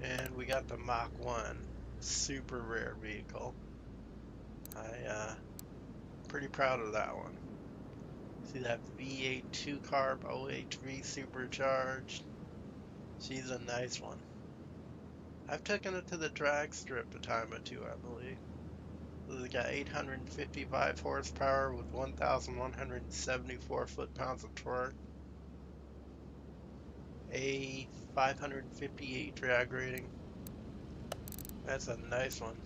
And we got the Mach 1, super rare vehicle. Pretty proud of that one. See that V8 2-carb OHV supercharged? She's a nice one. I've taken it to the drag strip a time or two, I believe. It's got 855 horsepower with 1,174 foot-pounds of torque. A 558 drag rating. That's a nice one.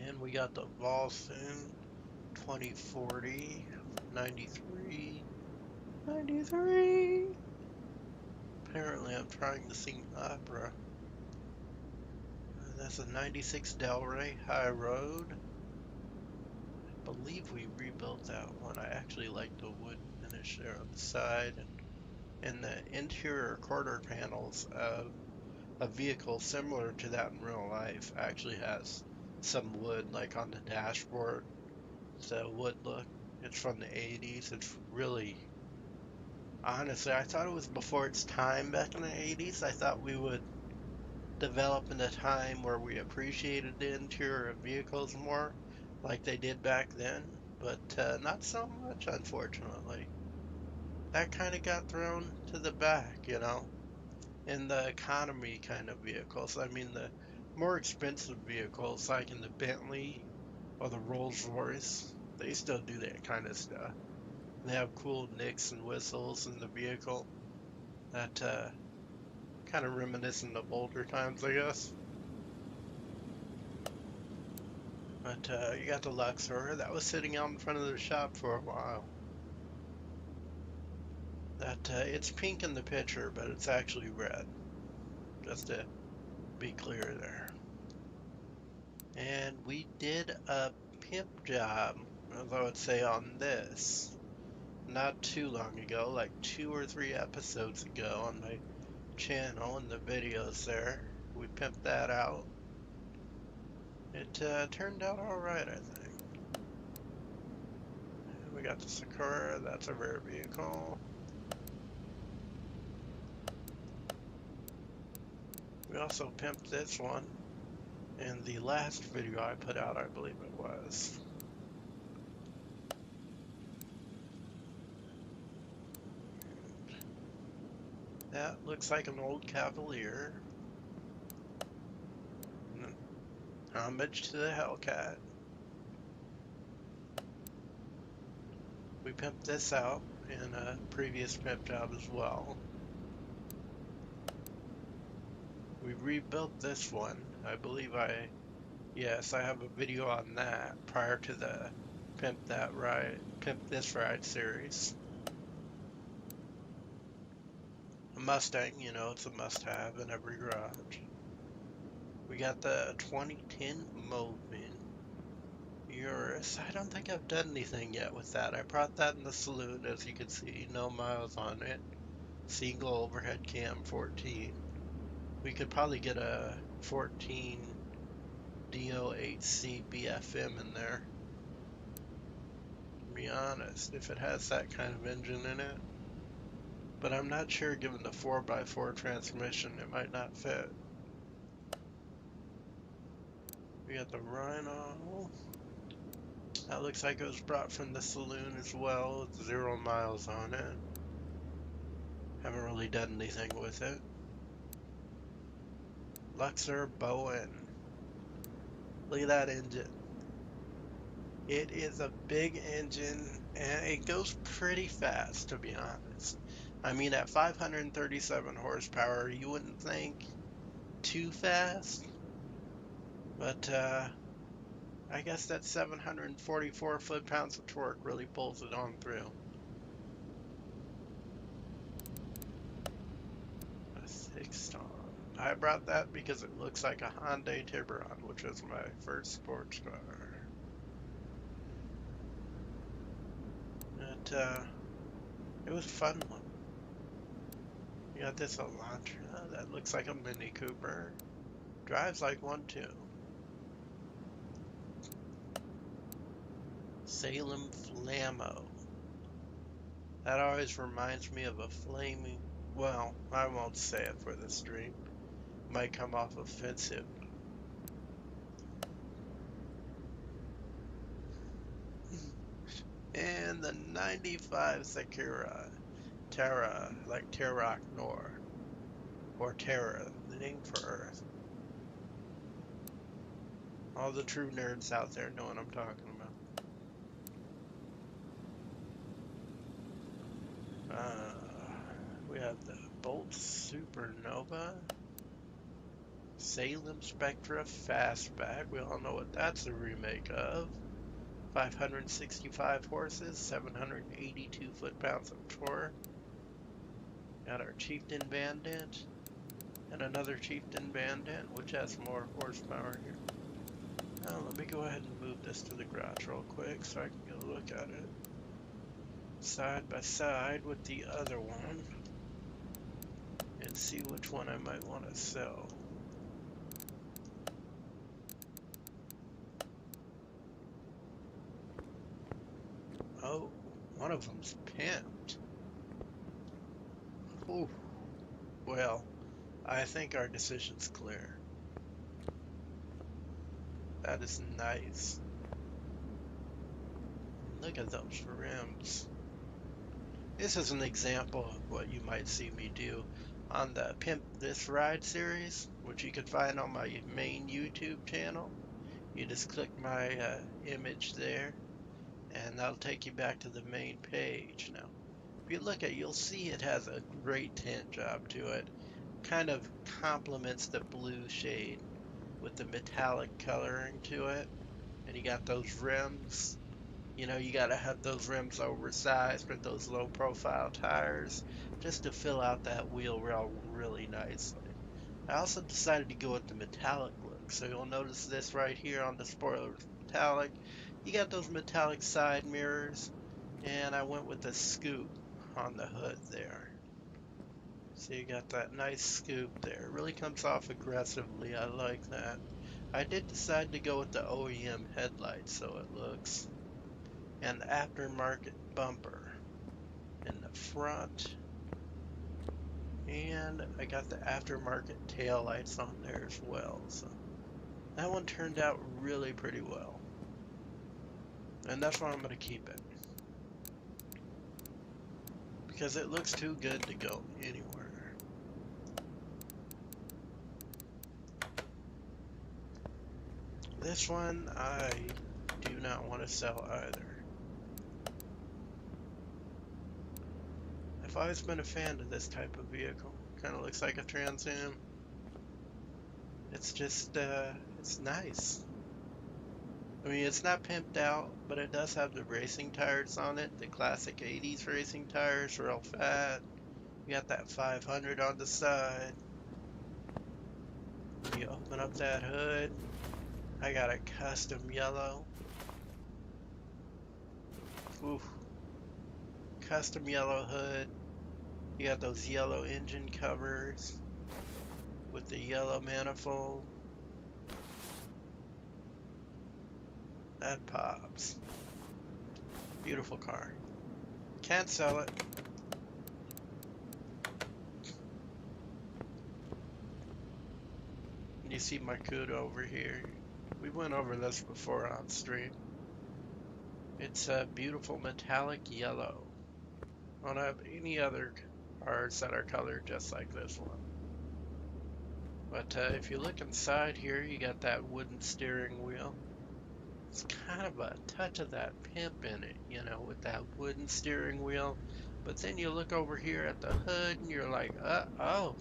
And we got the Volson 2040, 93, 93. Apparently I'm trying to sing opera. That's a 96 Delray High Road. I believe we rebuilt that one. I actually like the wood finish there on the side. And the interior quarter panels of a vehicle similar to that in real life actually has some wood, like on the dashboard. The wood look. It's from the 80s. It's really, honestly, I thought it was before its time back in the 80s. I thought we would develop in a time where we appreciated the interior of vehicles more, like they did back then, but not so much, unfortunately. That kind of got thrown to the back, you know, in the economy kind of vehicles. I mean, the more expensive vehicles, like in the Bentley or the Rolls Royce, they still do that kind of stuff. They have cool nicks and whistles in the vehicle that kind of reminiscent of older times, I guess. But you got the Luxor that was sitting out in front of the shop for a while. That it's pink in the picture, but it's actually red. Just to be clear there. And we did a pimp job, as I would say, on this not too long ago, like 2 or 3 episodes ago on my channel and the videos there. We pimped that out. It turned out alright, I think. And we got the Sakura, that's a rare vehicle. We also pimped this one in the last video I put out, I believe it was. That looks like an old Cavalier. Homage to the Hellcat. We pimped this out in a previous pimp job as well. We rebuilt this one. I believe yes, I have a video on that prior to the Pimp That Ride, Pimp This Ride series. A Mustang, you know, it's a must-have in every garage. We got the 2010 Movin Urus. I don't think I've done anything yet with that. I brought that in the saloon, as you can see, no miles on it. Single overhead cam 14. We could probably get a 14 DO8C BFM in there. To be honest, if it has that kind of engine in it. But I'm not sure, given the 4x4 transmission, it might not fit. We got the Rhino. That looks like it was brought from the saloon as well, with 0 miles on it. Haven't really done anything with it. Luxor Bowen. Look at that engine. It is a big engine, and it goes pretty fast, to be honest. I mean, at 537 horsepower, you wouldn't think too fast, but I guess that 744 foot-pounds of torque really pulls it on through. A 6-star. I brought that because it looks like a Hyundai Tiburon, which was my first sports car. It was a fun one. You got this Elantra that looks like a Mini Cooper. Drives like one too. Salem Flammo. That always reminds me of a flaming... Well, I won't say it for the stream. Might come off offensive. And the 95 Sakura. Terra, like Terrock Nor. Or Terra, the name for Earth. All the true nerds out there know what I'm talking about. We have the Bolt Supernova. Salem Spectra Fastback. We all know what that's a remake of. 565 horses, 782 foot-pounds of torque. Got our Chieftain Bandit and another Chieftain Bandit, which has more horsepower here. Now let me go ahead and move this to the garage real quick so I can get a look at it side by side with the other one and see which one I might want to sell. Oh, one of them's pimped. Ooh, well, I think our decision's clear. That is nice. Look at those rims. This is an example of what you might see me do on the Pimp This Ride series, which you can find on my main YouTube channel. You just click my image there, and that'll take you back to the main page. Now, if you look at it, you'll see it has a great tint job to it. Kind of complements the blue shade with the metallic coloring to it. And you got those rims. You know, you gotta have those rims oversized with those low profile tires just to fill out that wheel well really nicely. I also decided to go with the metallic look. So you'll notice this right here on the spoiler metallic. You got those metallic side mirrors, and I went with the scoop on the hood there. So you got that nice scoop there. It really comes off aggressively. I like that. I did decide to go with the OEM headlights, so it looks, and the aftermarket bumper in the front. And I got the aftermarket tail lights on there as well. So that one turned out really pretty well. And that's why I'm going to keep it. Because it looks too good to go anywhere. This one I do not want to sell either. I've always been a fan of this type of vehicle. Kind of looks like a Trans Am. It's just, it's nice. I mean, it's not pimped out, but it does have the racing tires on it. The classic 80s racing tires, real fat. You got that 500 on the side. When you open up that hood, I got a custom yellow. Oof. Custom yellow hood. You got those yellow engine covers with the yellow manifold. That pops. Beautiful car. Can't sell it. And you see my Cuda over here. We went over this before on stream. It's a beautiful metallic yellow. I don't have any other cars that are colored just like this one. But if you look inside here, you got that wooden steering wheel. It's kind of a touch of that pimp in it, you know, with that wooden steering wheel. But then you look over here at the hood and you're like, oh.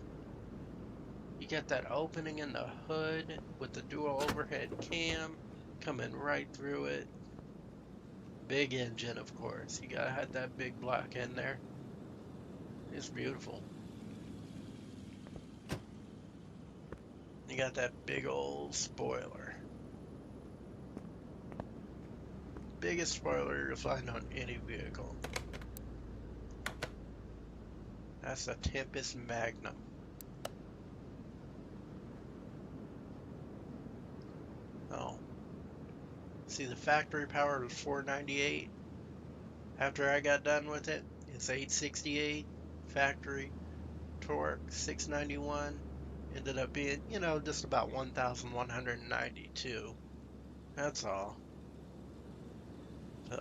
You get that opening in the hood with the dual overhead cam coming right through it. Big engine, of course. You gotta have that big block in there. It's beautiful. You got that big old spoiler. Biggest spoiler you'll find on any vehicle. That's the Tempest Magnum. Oh. See, the factory power was 498. After I got done with it, it's 868. Factory torque 691. Ended up being, you know, just about 1,192. That's all. So,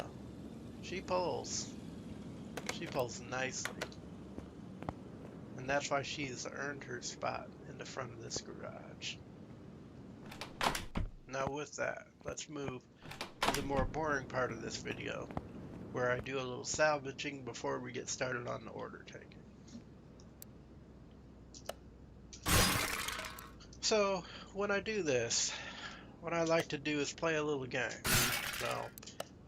she pulls. She pulls nicely. And that's why she's earned her spot in the front of this garage. Now with that, let's move to the more boring part of this video, where I do a little salvaging before we get started on the order taking. So, when I do this, what I like to do is play a little game. So,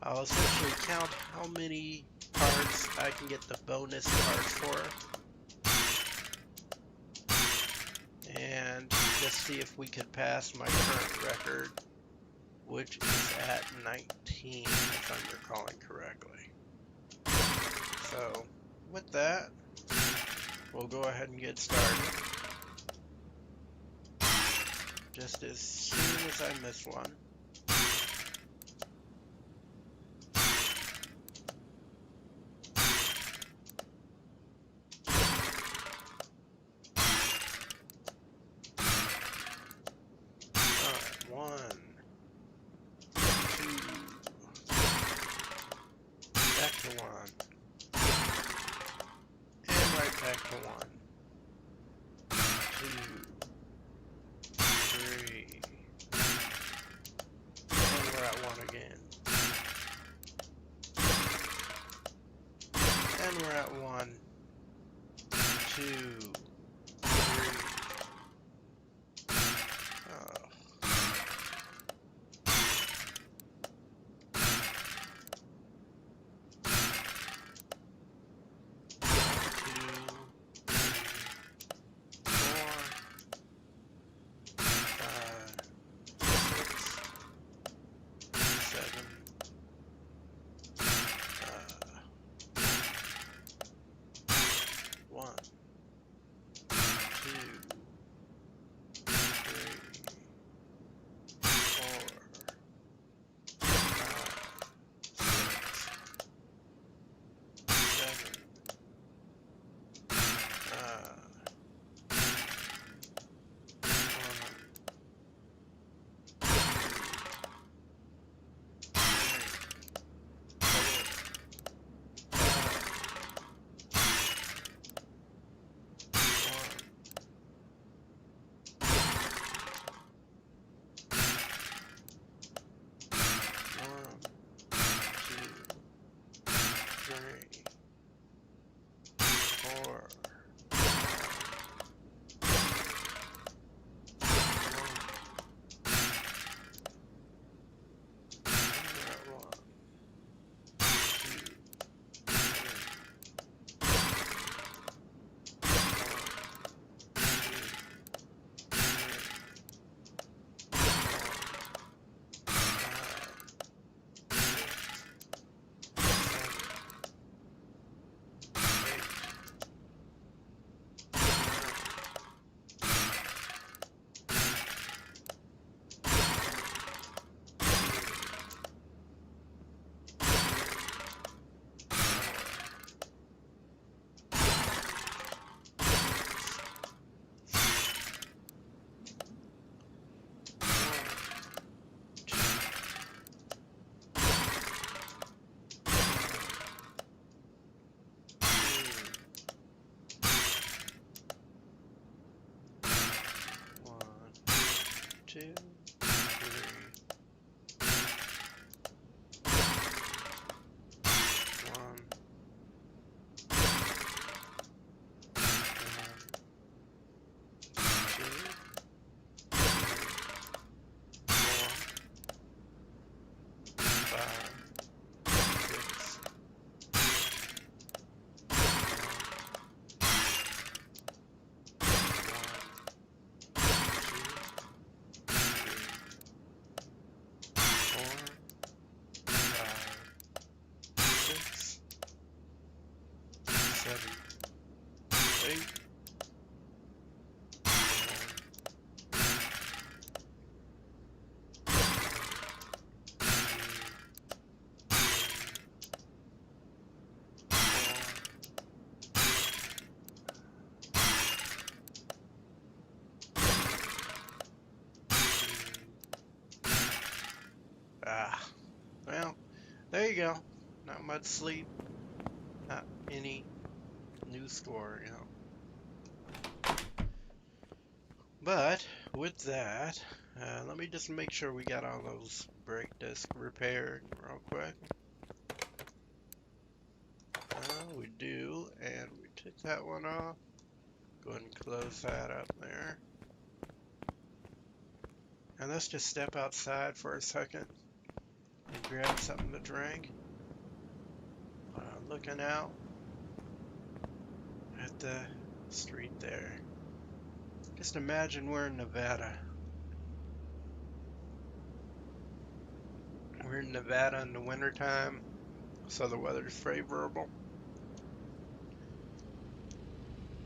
I'll essentially count how many parts I can get the bonus parts for. and just see if we could pass my current record, which is at 19, if I'm recalling correctly. So, with that, we'll go ahead and get started. Just as soon as I miss one. Alright, 1, 2, back to 1, and right back to 1, 2, 3, and we're at 1 again, and we're at 1, 2, 3, oh. 2, 3, 1, 2, 5, 6, 7, 8, well, there you go. Not much sleep, not any new score, you know. But with that, let me just make sure we got all those brake discs repaired real quick. We do, and we took that one off. Go ahead and close that up there. And let's just step outside for a second and grab something to drink. Looking out at the street there. Just imagine we're in Nevada. We're in Nevada in the wintertime, so the weather's favorable.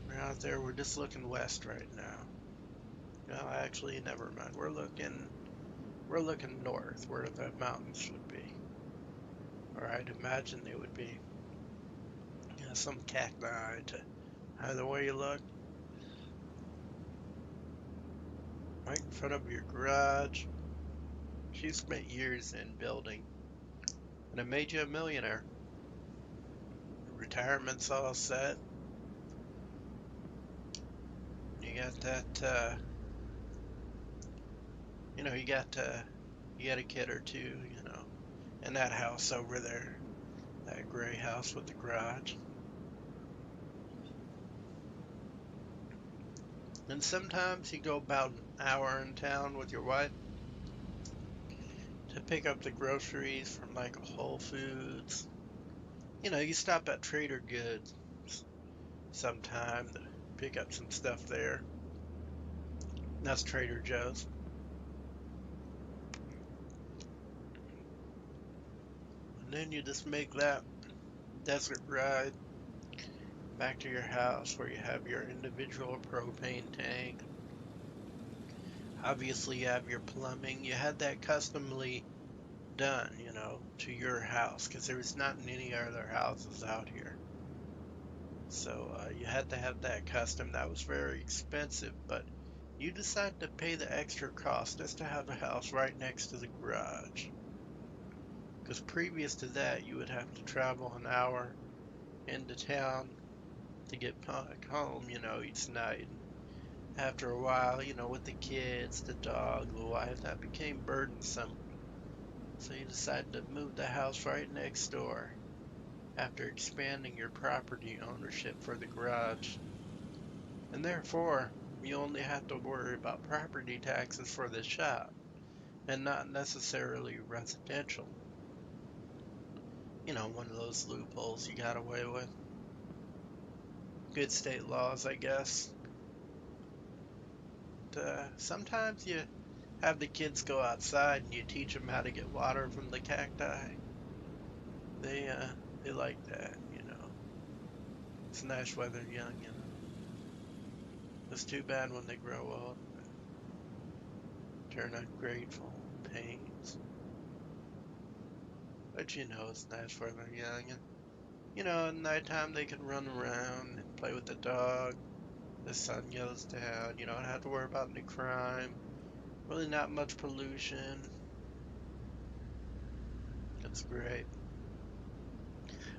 We're out there, we're just looking west right now. No, actually, never mind. We're looking north, where the mountains would be. Or I'd imagine they would be. You know, some cacti to either way you look. Right in front of your garage. She spent years in building, and it made you a millionaire. Retirement's all set. You got that, you know, you got a kid or two, you know, and that house over there, that gray house with the garage. And sometimes you go about an hour in town with your wife to pick up the groceries from like a Whole Foods. You know, you stop at Trader Goods sometime to pick up some stuff there. That's Trader Joe's. And then you just make that desert ride back to your house where you have your individual propane tank. Obviously, you have your plumbing. You had that customly done, you know, to your house because there was not any other houses out here. So you had to have that custom. That was very expensive, but you decided to pay the extra cost just to have a house right next to the garage. Because previous to that, you would have to travel an hour into town to get back home, you know, each night. After a while, you know, with the kids, the dog, the wife, that became burdensome. So you decided to move the house right next door after expanding your property ownership for the garage. And therefore, you only have to worry about property taxes for the shop and not necessarily residential. You know, one of those loopholes you got away with. Good state laws, I guess. Sometimes you have the kids go outside and you teach them how to get water from the cacti. They uh they like that, you know. It's nice while they're young, you know. It's too bad when they grow old and turn ungrateful pains. But you know, it's nice while they're young, and you know, at nighttime they can run around and play with the dog. The sun goes down, you don't have to worry about any crime. Really not much pollution. It's great.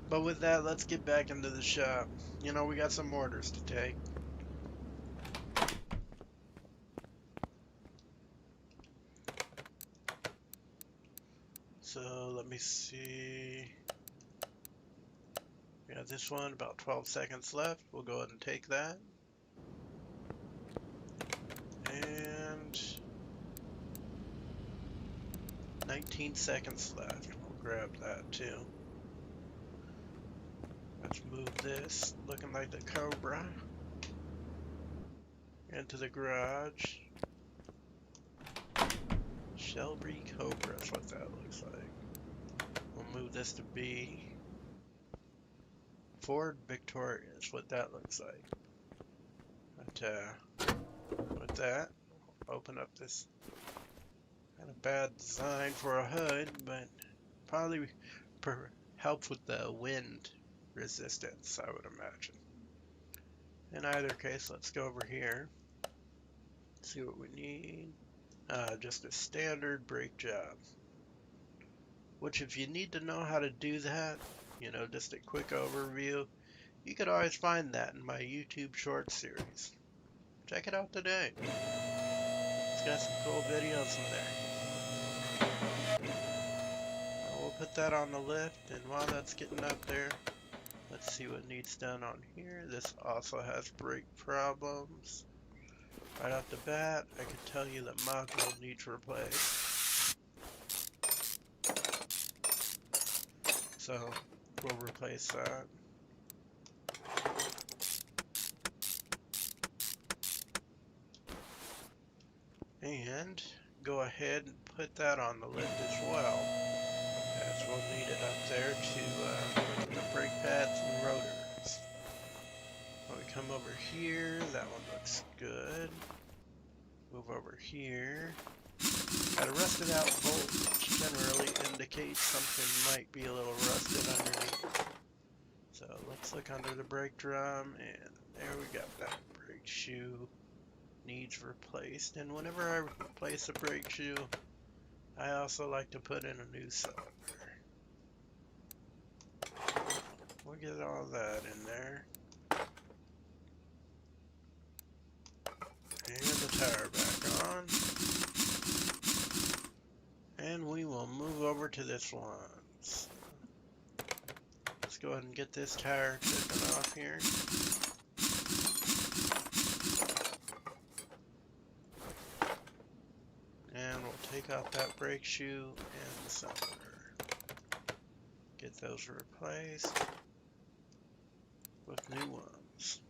But with that, let's get back into the shop. You know, we got some orders to take. So let me see. We got this one, about 12 seconds left. We'll go ahead and take that. And 19 seconds left. We'll grab that too. Let's move this, looking like the Cobra, into the garage. Shelby Cobra is what that looks like. We'll move this to B. Ford Victoria is what that looks like. But with that, open up this kind of bad design for a hood, but probably helps with the wind resistance, I would imagine. In either case, let's go over here, see what we need. Just a standard brake job. Which, if you need to know how to do that, you know, just a quick overview, you could always find that in my YouTube short series. Check it out today. It's got some cool videos in there. We'll put that on the lift, and while that's getting up there, let's see what needs done on here. This also has brake problems. Right off the bat, I can tell you that module needs replaced. So we'll replace that. And go ahead and put that on the lift as well, as we'll need it up there to look at the brake pads and rotors. When we come over here, that one looks good. Move over here. Got a rusted out bolt, which generally indicates something might be a little rusted underneath. So let's look under the brake drum, and there we go. That brake shoe needs replaced. And whenever I replace a brake shoe, I also like to put in a new cylinder. We'll get all that in there. And the tire back on. And we will move over to this one. So let's go ahead and get this tire taken off here. And we'll take off that brake shoe and the cylinder. Get those replaced with new ones.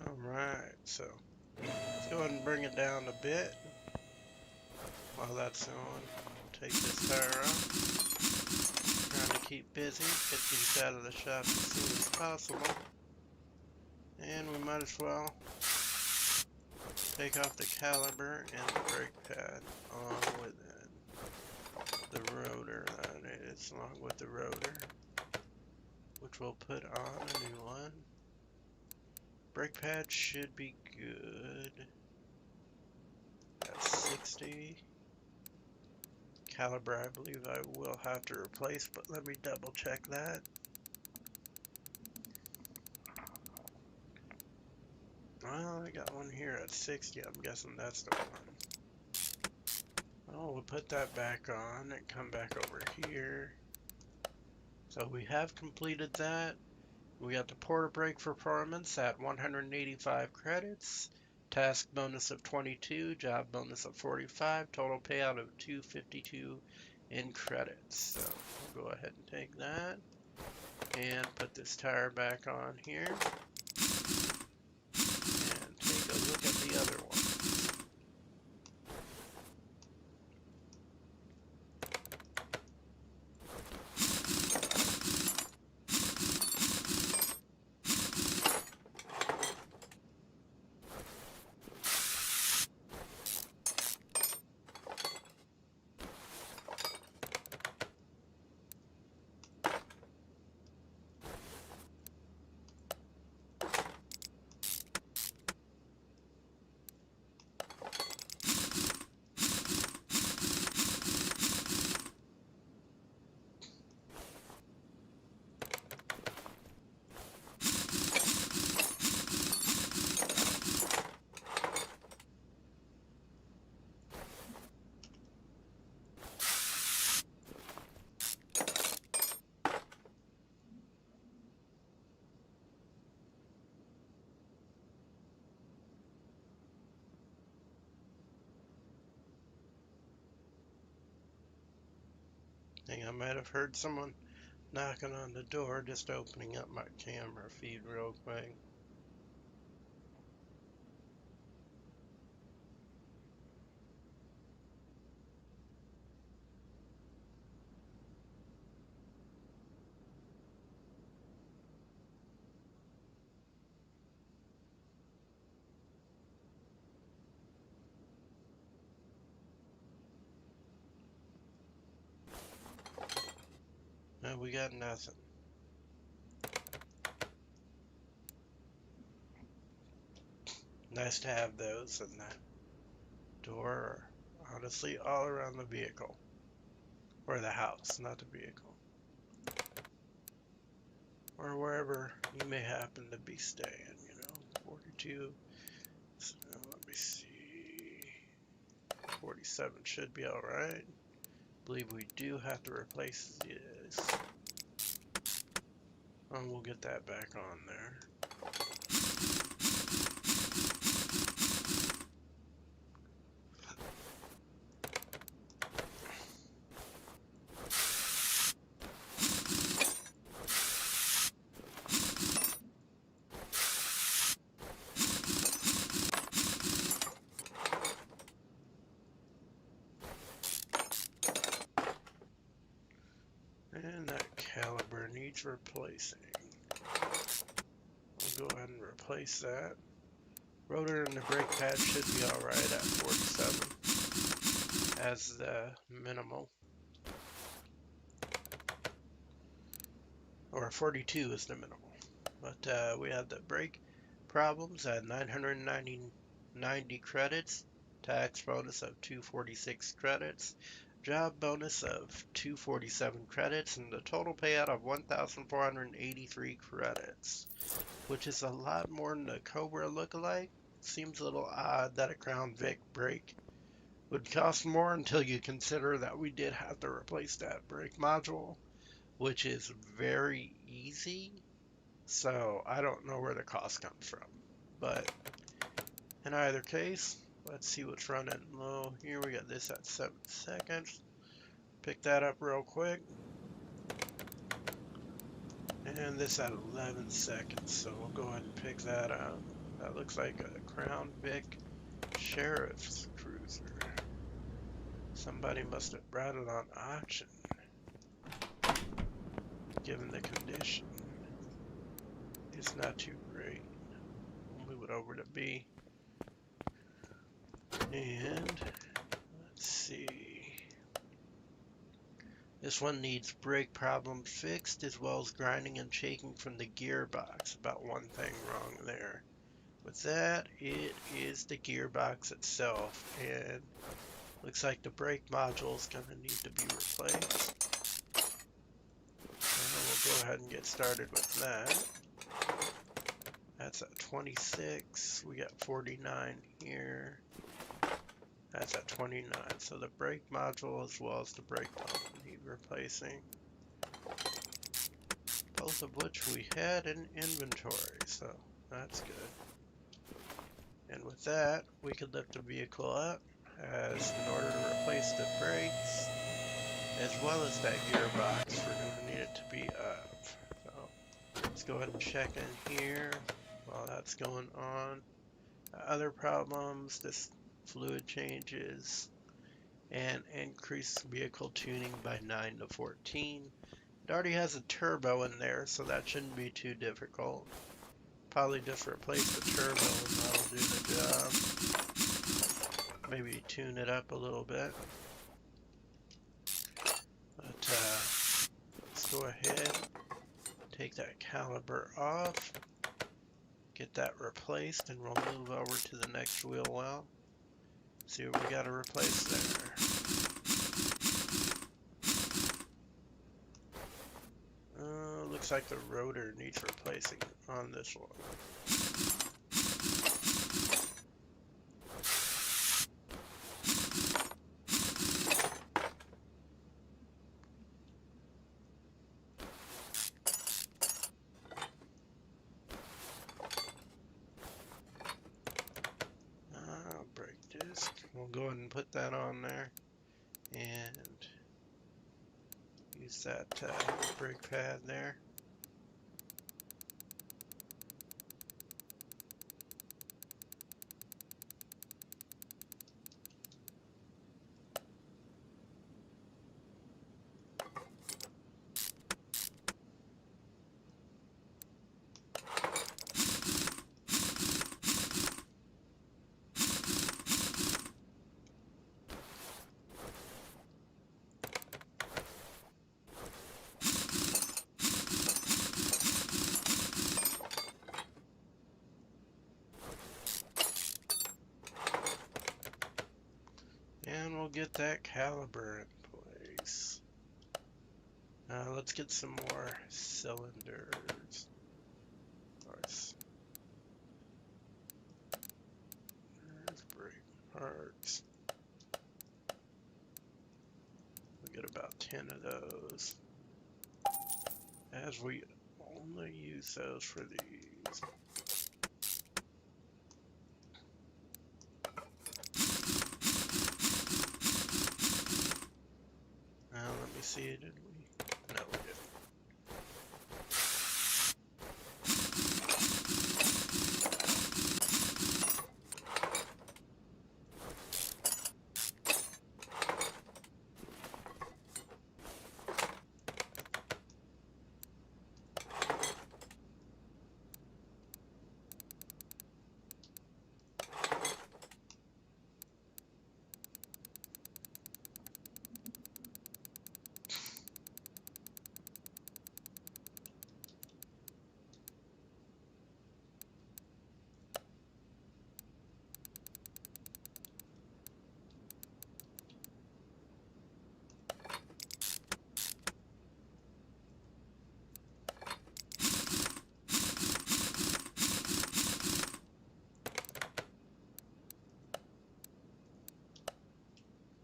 Alright, so let's go ahead and bring it down a bit. While that's on, we'll take this tire off. Trying to keep busy, get these out of the shop as soon as possible. And we might as well take off the caliper and the brake pad along with it. The rotor, that is, along with the rotor, which we'll put on a new one. Brake pad should be good. That's 60. Caliber, I believe I will have to replace, but let me double check that. Well, I got one here at 60. I'm guessing that's the one. Oh, we'll put that back on and come back over here. So we have completed that. We got the Porter brake performance at 185 credits. Task bonus of 22, job bonus of 45, total payout of 252 in credits. So we'll go ahead and take that and put this tire back on here and take a look at the other one. I think I might have heard someone knocking on the door, just opening up my camera feed real quick. No, we got nothing. Nice to have those in the door, or honestly, all around the vehicle. Or the house, not the vehicle. Or wherever you may happen to be staying, 42. So let me see. 47 should be alright. Believe we do have to replace this. And we'll get that back on there. And that caliber needs replacing. We'll go ahead and replace that. Rotor and the brake pad should be alright at 47 as the minimal. Or 42 is the minimal. But we have the brake problems at 990 credits, tax bonus of 246 credits, job bonus of 247 credits, and the total payout of 1,483 credits, which is a lot more than the Cobra lookalike. Seems a little odd that a Crown Vic brake would cost more until you consider that we did have to replace that brake module, which is very easy. So I don't know where the cost comes from. But in either case, let's see what's running low. Here we got this at 7 seconds. Pick that up real quick. And this at 11 seconds. So we'll go ahead and pick that up. That looks like a Crown Vic Sheriff's Cruiser. Somebody must have brought it on auction, given the condition. It's not too great. We'll move it over to B. And let's see. This one needs brake problem fixed, as well as grinding and shaking from the gearbox. About one thing wrong there. With that, it is the gearbox itself, and looks like the brake module is going to need to be replaced. And we'll go ahead and get started with that. That's at 26. We got 49 here. That's at 29. So the brake module as well as the brake pump need replacing. Both of which we had in inventory, so that's good. And with that, we could lift the vehicle up, as in order to replace the brakes, as well as that gearbox, we're going to need it to be up. So let's go ahead and check in here while that's going on. Other problems, this fluid changes and increase vehicle tuning by 9 to 14. It already has a turbo in there, so that shouldn't be too difficult. Probably just replace the turbo and that'll do the job. Maybe tune it up a little bit. But let's go ahead, take that caliber off, get that replaced, and we'll move over to the next wheel well. See what we got to replace there. Looks like the rotor needs replacing on this one. Brake disc. We'll go ahead and put that on there and use that brake pad there. get that caliber in place. Let's get some more cylinders. There's brake parts. We get about 10 of those, as we only use those for these. Let me see, did we? No, we didn't.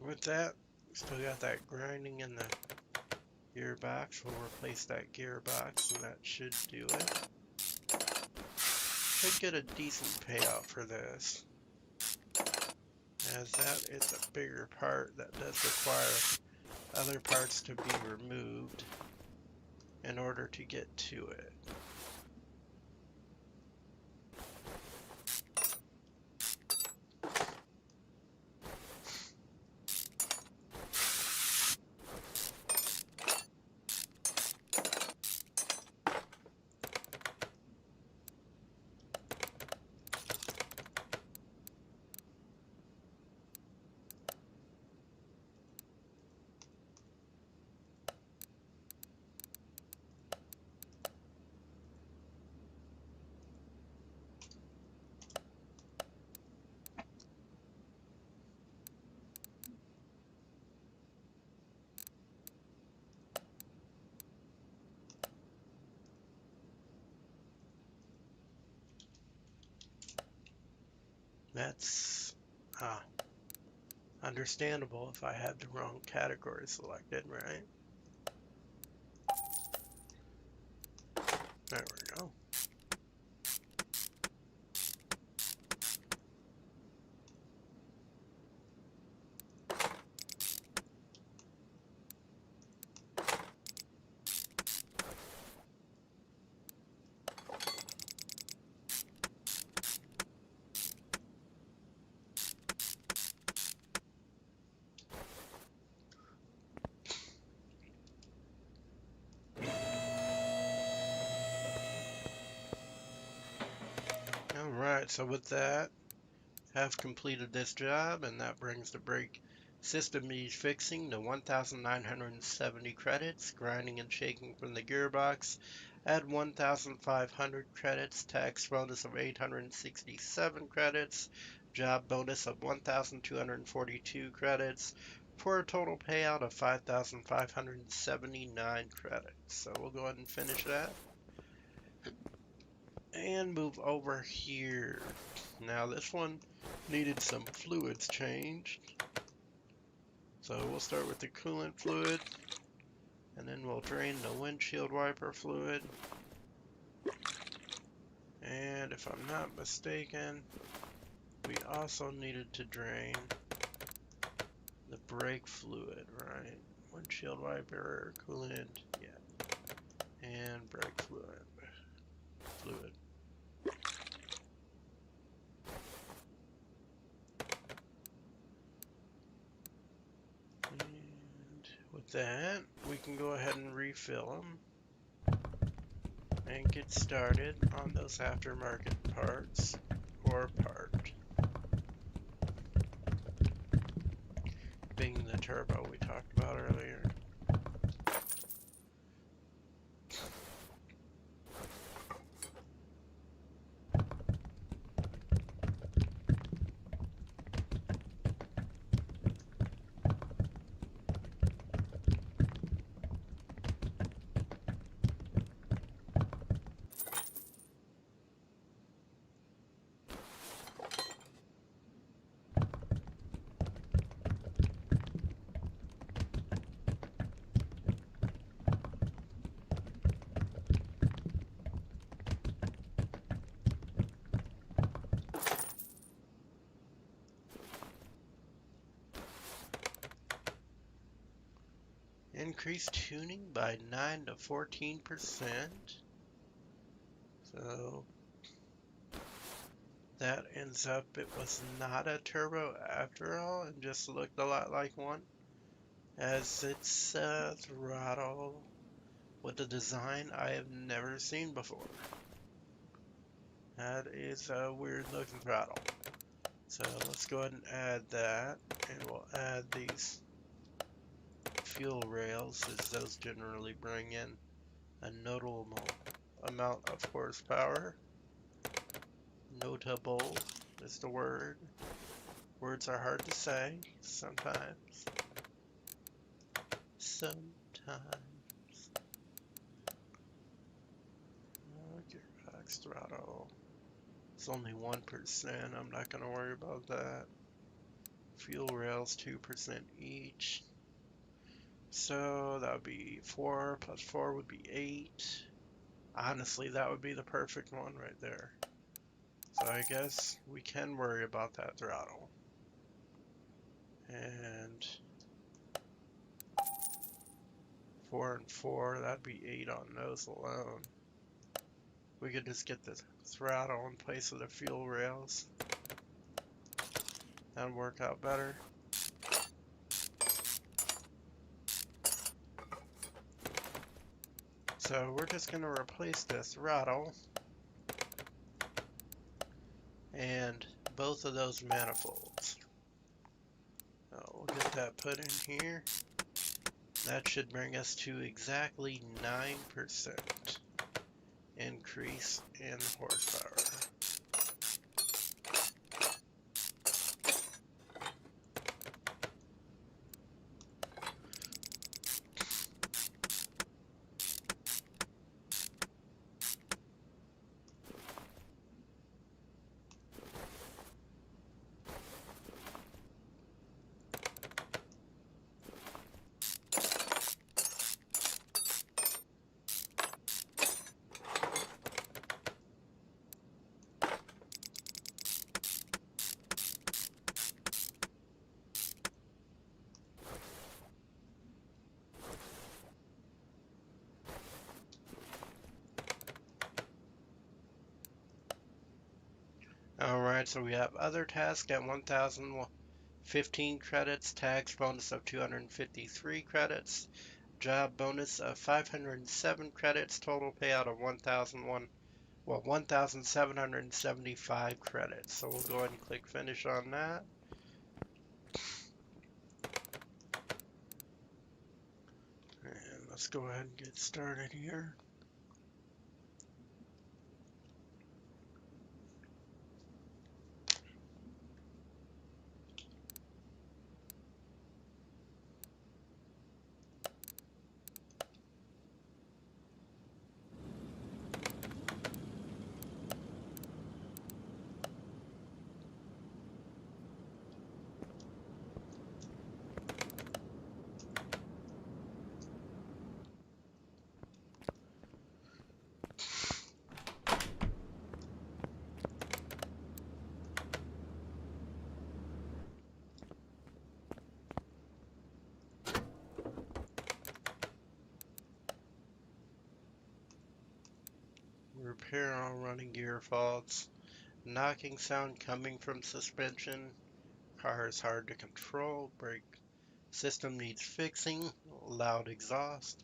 With that, we still got that grinding in the gearbox. We'll replace that gearbox, and that should do it. Should get a decent payout for this, as that is a bigger part that does require other parts to be removed in order to get to it. That's understandable if I had the wrong category selected, right? There we go. Alright, so with that, have completed this job, and that brings the brake system needs fixing to 1,970 credits. Grinding and shaking from the gearbox, add 1,500 credits. Tax bonus of 867 credits. Job bonus of 1,242 credits, for a total payout of 5,579 credits. So we'll go ahead and finish that and move over here. Now this one needed some fluids changed, so we'll start with the coolant fluid, and then we'll drain the windshield wiper fluid, and if I'm not mistaken, we also needed to drain the brake fluid, right? Windshield wiper, coolant, yeah, and brake fluid. And with that, we can go ahead and refill them and get started on those aftermarket parts, or part being the turbo we talked about earlier. increase tuning by 9 to 14%. So that ends up, it was not a turbo after all, and just looked a lot like one, as it's a throttle with a design I have never seen before. That is a weird looking throttle. So let's go ahead and add that, and we'll add these fuel rails, as those generally bring in a notable amount of horsepower. Notable is the word. Words are hard to say sometimes. Gearbox throttle. It's only 1%. I'm not going to worry about that. Fuel rails 2% each. So that would be 4 plus 4 would be 8. Honestly, that would be the perfect one right there. So I guess we can worry about that throttle. And 4 and 4, that'd be 8 on those alone. We could just get the throttle in place of the fuel rails. That'd work out better. So we're just going to replace the throttle and both of those manifolds. We'll get that put in here. That should bring us to exactly 9% increase in horsepower. Alright, so we have other task at 1,015 credits, tax bonus of 253 credits, job bonus of 507 credits, total payout of 1,775 credits. So we'll go ahead and click finish on that. And let's go ahead and get started here. Repair all running gear faults. Knocking sound coming from suspension. Car is hard to control. Brake system needs fixing. Loud exhaust.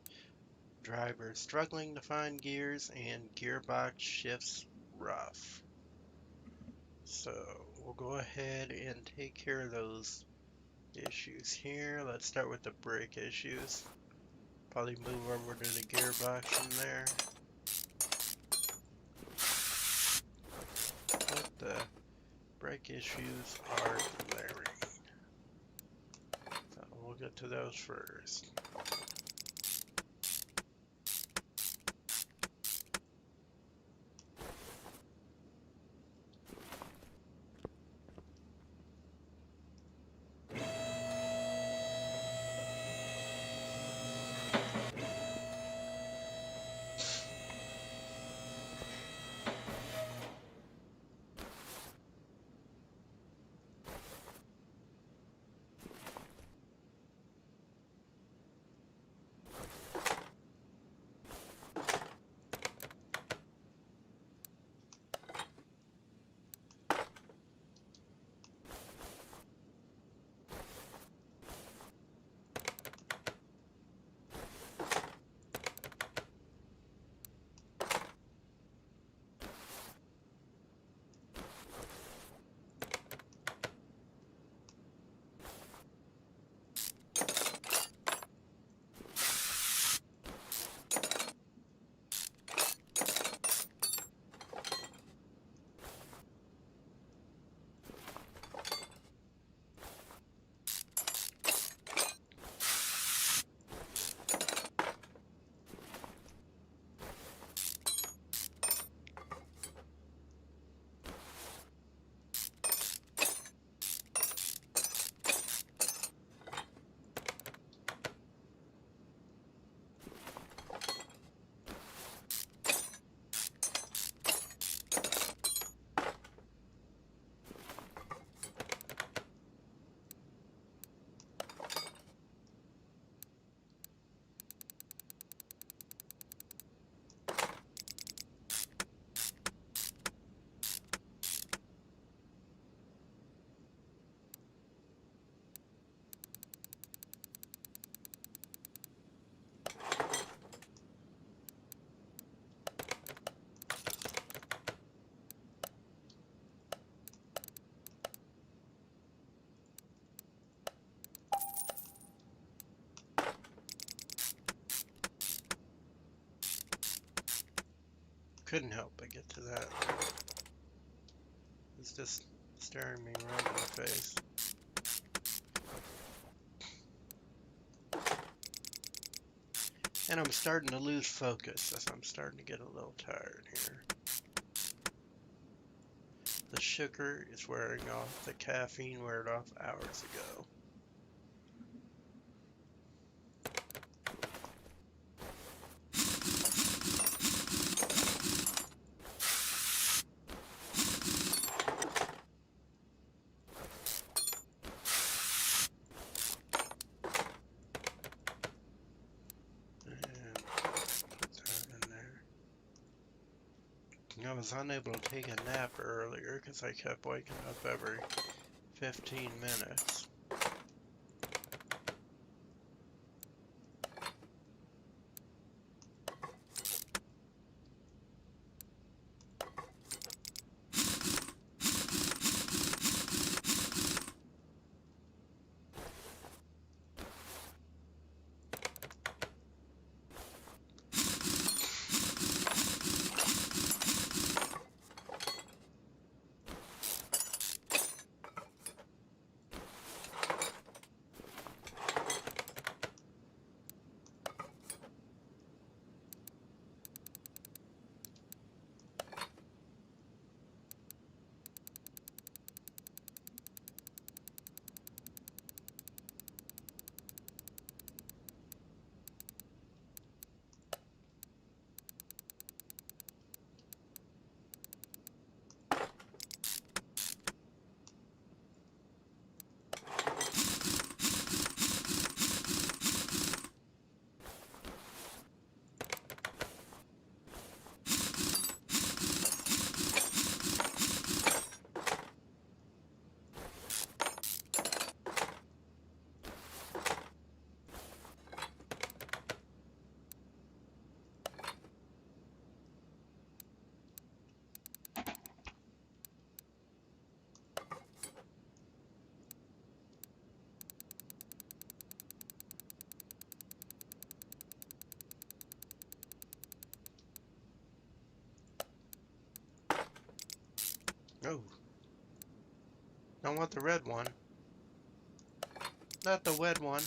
Driver struggling to find gears, and gearbox shifts rough. So we'll go ahead and take care of those issues here. Let's start with the brake issues. Probably move over to the gearbox from there. What the brake issues are glaring. So we'll get to those first. Couldn't help but get to that. It's just staring me right in the face. And I'm starting to lose focus as I'm starting to get a little tired here. The sugar is wearing off. The caffeine wore it off hours ago. I was unable to take a nap earlier because I kept waking up every 15 minutes. Oh, don't want the red one. Not the wet one.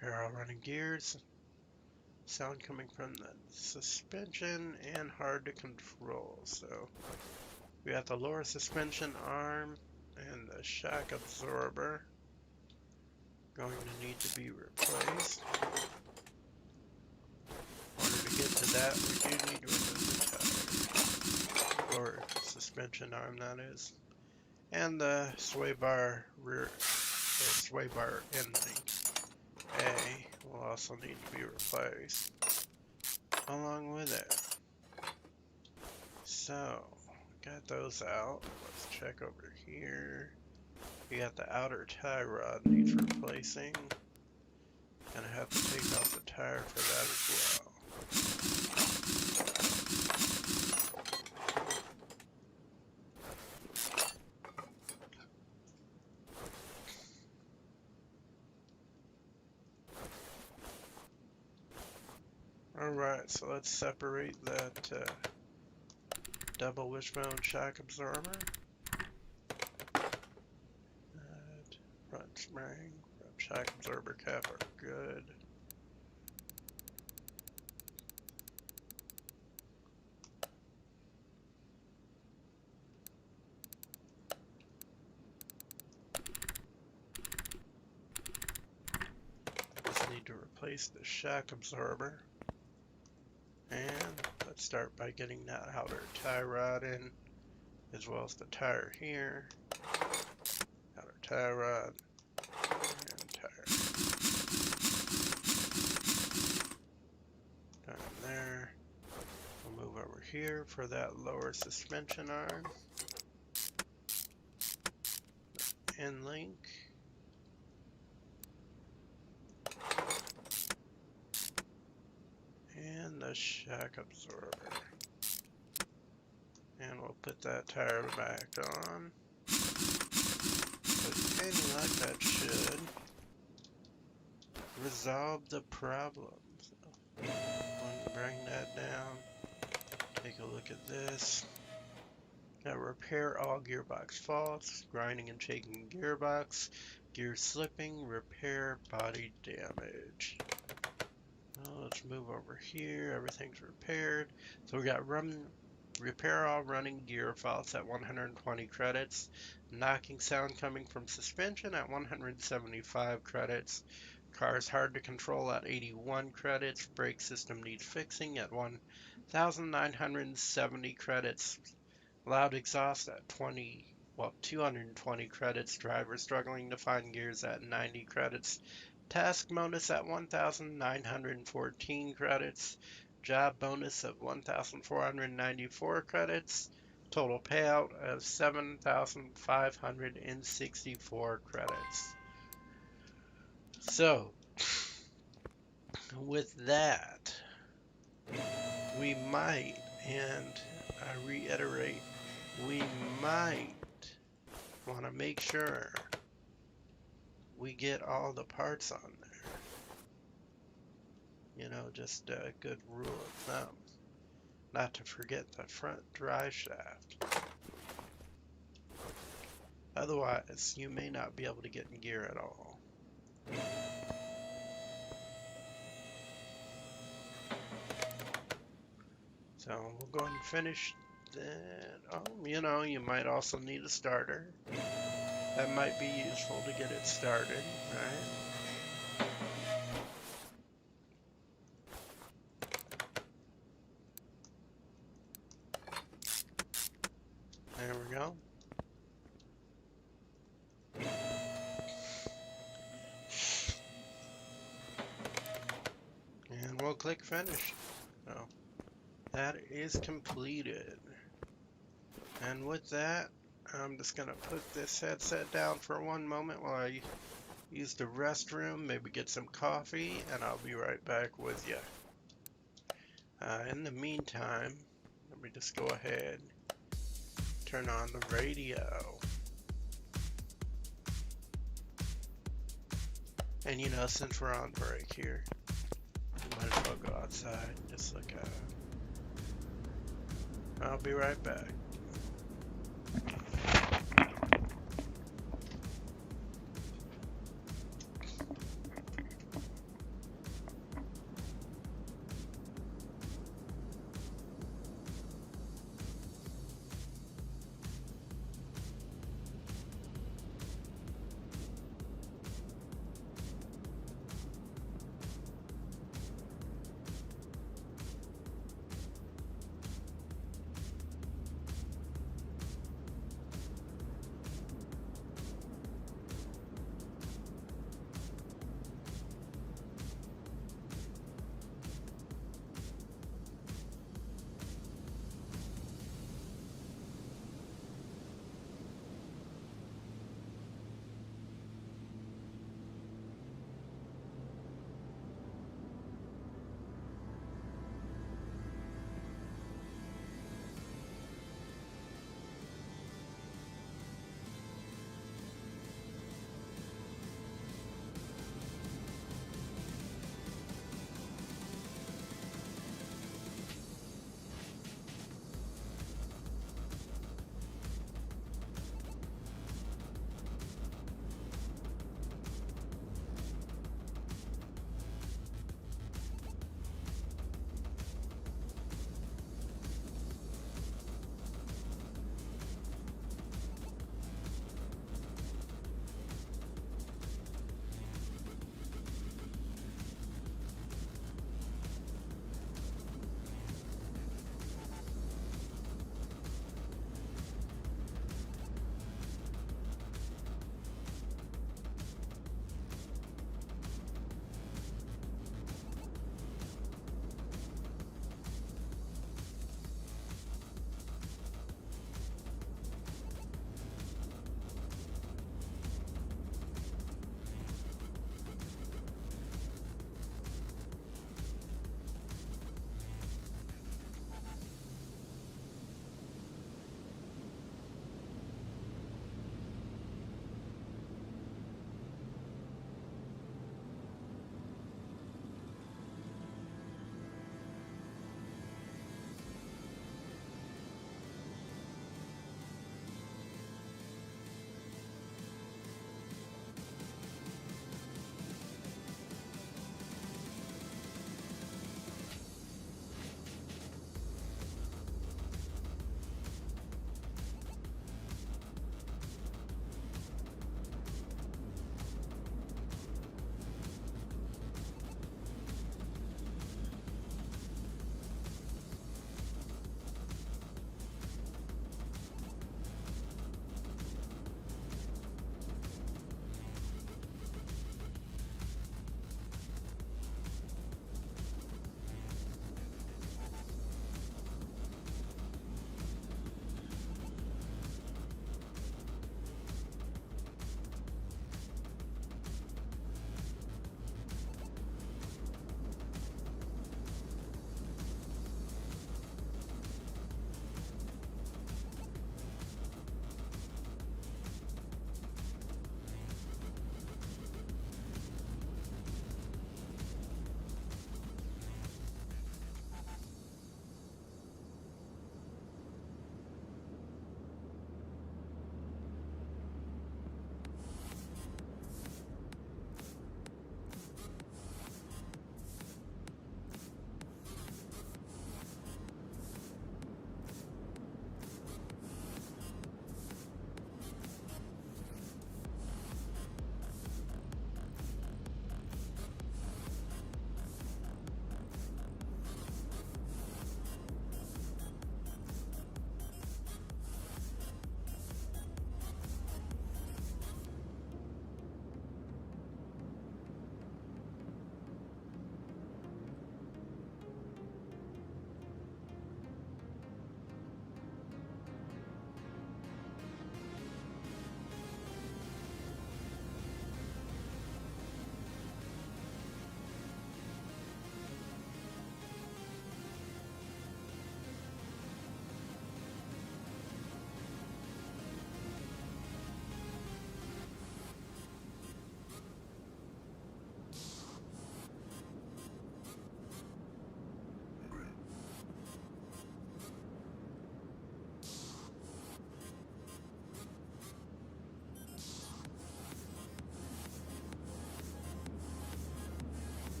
Here are running gears. Sound coming from the suspension and hard to control. So we got the lower suspension arm and the shock absorber going to need to be replaced. In order to get to that, we do need to remove the tire. Lower suspension arm, that is. And the sway bar rear, or sway bar end link A will also need to be replaced along with it. So, got those out. Let's check over here. We got the outer tie rod needs replacing. Gonna have to take off the tire for that as well. Alright, so let's separate that double wishbone shock absorber. That front spring, front shock absorber cap are good. Just need to replace the shock absorber. And let's start by getting that outer tie rod in, as well as the tire here. Outer tie rod and tire. Down there. We'll move over here for that lower suspension arm. End link. And the shock absorber. And we'll put that tire back on. With any luck, that should resolve the problem. So, bring that down. Take a look at this. Now repair all gearbox faults, grinding and shaking gearbox, gear slipping, repair body damage. Well, let's move over here. Everything's repaired. So we got repair all running gear faults at 120 credits, knocking sound coming from suspension at 175 credits, car's hard to control at 81 credits, brake system needs fixing at 1,970 credits, loud exhaust at 220 credits, driver struggling to find gears at 90 credits, task bonus at 1,914 credits, job bonus of 1,494 credits, total payout of 7,564 credits. So, with that, we might, and I reiterate, we might want to make sure we get all the parts on there. You know, just a good rule of thumb. Not to forget the front drive shaft. Otherwise, you may not be able to get in gear at all. So we'll go ahead and finish that. Oh, you know, you might also need a starter. That might be useful to get it started, right? There we go. And we'll click finish. So that is completed. And with that, I'm just going to put this headset down for one moment while I use the restroom, maybe get some coffee, and I'll be right back with you. In the meantime, let me just go ahead, turn on the radio. And you know, since we're on break here, we might as well go outside and just look at it. I'll be right back.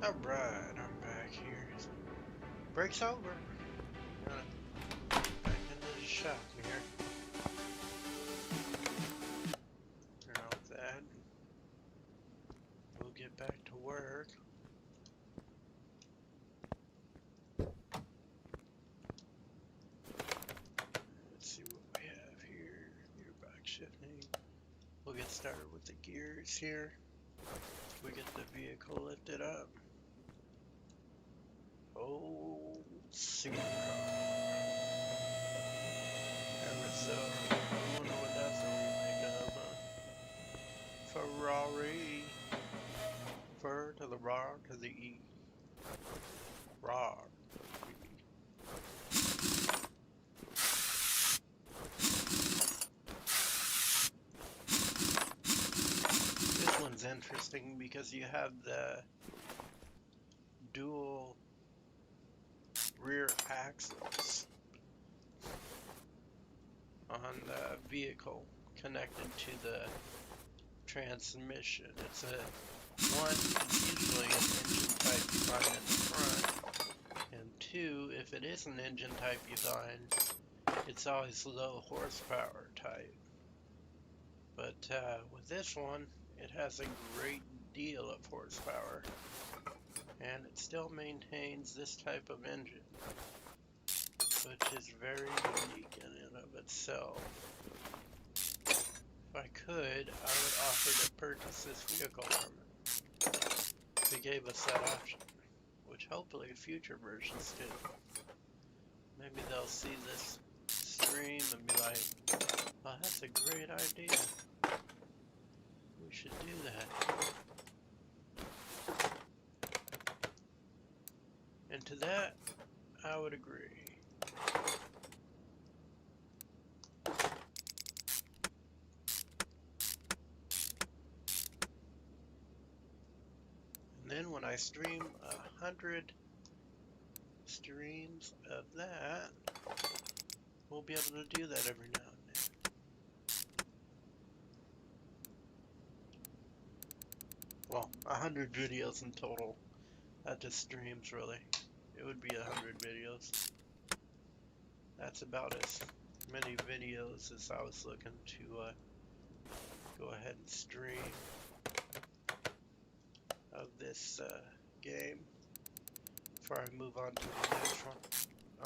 Alright, I'm back here. Break's over. Gonna back into the shop here. Turn off that. We'll get back to work. Let's see what we have here. Gearbox shifting. We'll get started with the gears here. We get the vehicle lifted up. Oh, super car. Ever so. I wonder what that's a remake of. Ferrari. Fur to the raw to the E. Raw. This one's interesting because you have the dual rear axles on the vehicle connected to the transmission. It's usually an engine type you find in the front, and two, if it is an engine type you find, it's always low horsepower type. But with this one, it has a great deal of horsepower, and it still maintains this type of engine, which is very unique in and of itself. If I could, I would offer to purchase this vehicle from it. They gave us that option, which hopefully future versions do. Maybe they'll see this stream and be like, oh, that's a great idea. We should do that. And to that, I would agree. And then when I stream 100 streams of that, we'll be able to do that every now and then. Well, 100 videos in total. Not just streams, really. It would be 100 videos. That's about as many videos as I was looking to go ahead and stream of this game before I move on to the next one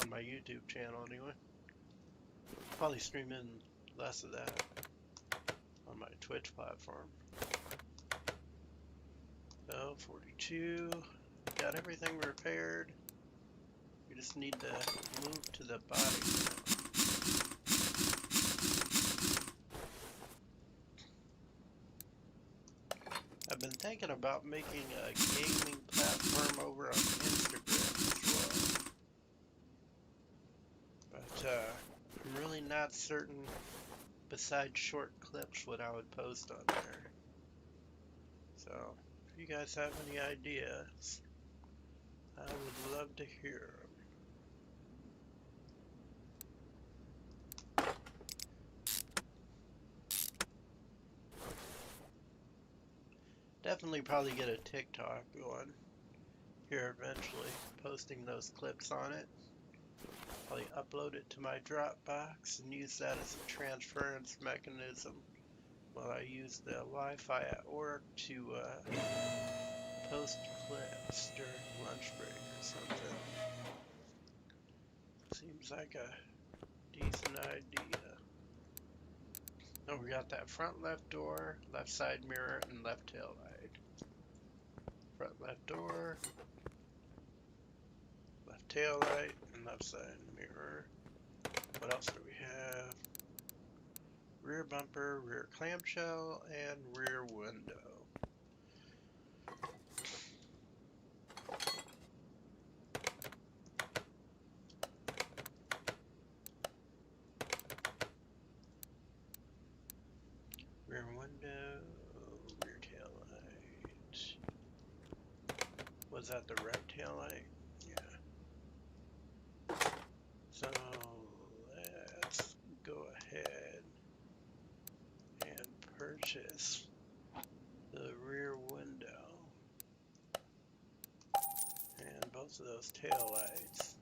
on my YouTube channel anyway. Probably streaming less of that on my Twitch platform. So 42, got everything repaired. We just need to move to the body now. I've been thinking about making a gaming platform over on Instagram as well. But I'm really not certain, besides short clips, what I would post on there. So, if you guys have any ideas, I would love to hear them. Definitely probably get a TikTok going here eventually, posting those clips on it. Probably upload it to my Dropbox and use that as a transference mechanism while I use the Wi-Fi at work to post clips during lunch break or something. Seems like a decent idea. Oh, we got that front left door, left side mirror, and left tail light. Front left door, left tail light, and left side mirror. What else do we have? Rear bumper, rear clamshell, and rear window. Rear window, rear tail light. Was that the right tail light? Yeah. So let's go ahead and purchase the rear window. both of those tail lights,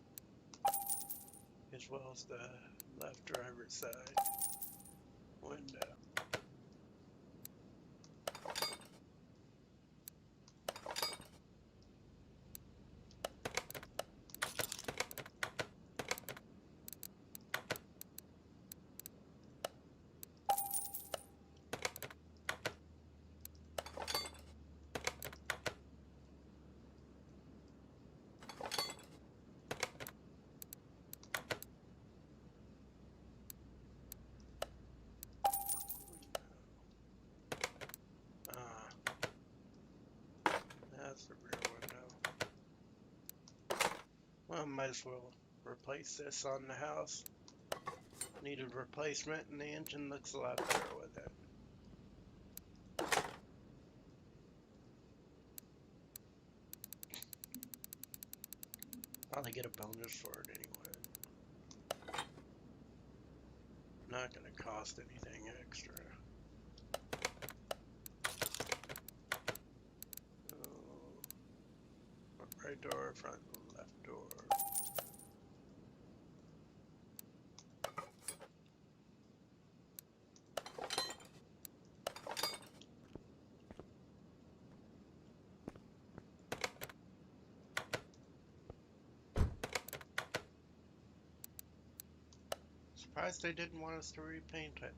as well as the left driver's side window. That's the rear window. Well, might as well replace this on the house. Needed replacement, and the engine looks a lot better with it. Probably get a bonus for it anyway. Not gonna cost anything extra. Right door, front, left door. Surprised they didn't want us to repaint it.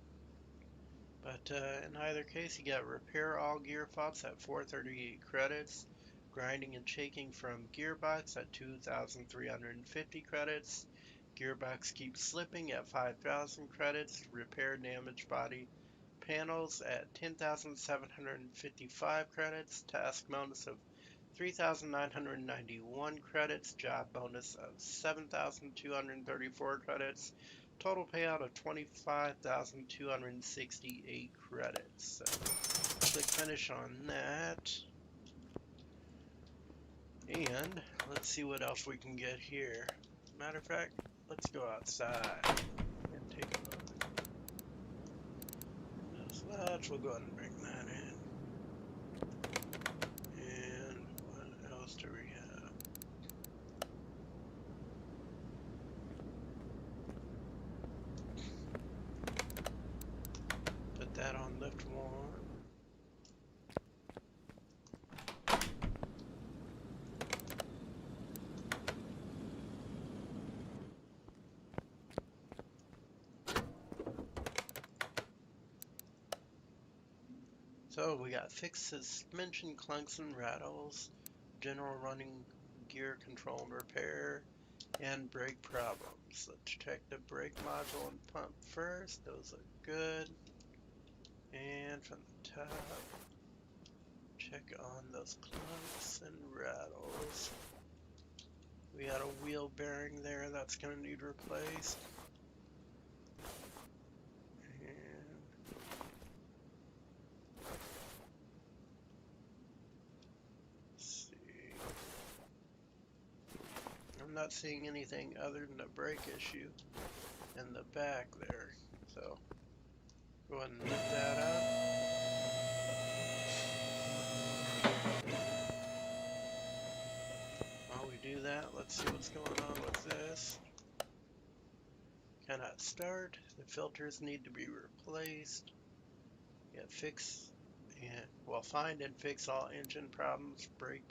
But in either case, you got repair all gear faults at 438 credits, grinding and shaking from gearbox at 2,350 credits, gearbox keeps slipping at 5,000 credits, repair damaged body panels at 10,755 credits, task bonus of 3,991 credits, job bonus of 7,234 credits, total payout of 25,268 credits. So click finish on that. And let's see what else we can get here. Matter of fact, let's go outside and take a look. Those latch, we'll go ahead and bring that in. And what else do we have? Put that on lift 1. So we got fixed suspension clunks and rattles, general running gear control and repair, and brake problems. Let's check the brake module and pump first. Those look good. And from the top, check on those clunks and rattles. We had a wheel bearing there that's going to need replaced. Not seeing anything other than a brake issue in the back there, so go ahead and lift that up. While we do that, let's see what's going on with this. Cannot start. The filters need to be replaced. Yeah, find and fix all engine problems. Brake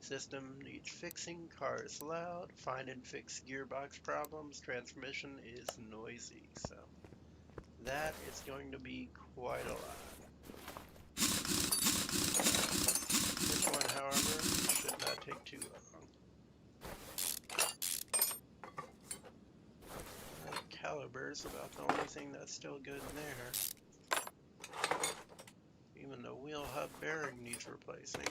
system needs fixing. Car is loud. Find and fix gearbox problems. Transmission is noisy. So that is going to be quite a lot. This one, however, should not take too long. That caliber is about the only thing that's still good in there. Even the wheel hub bearing needs replacing.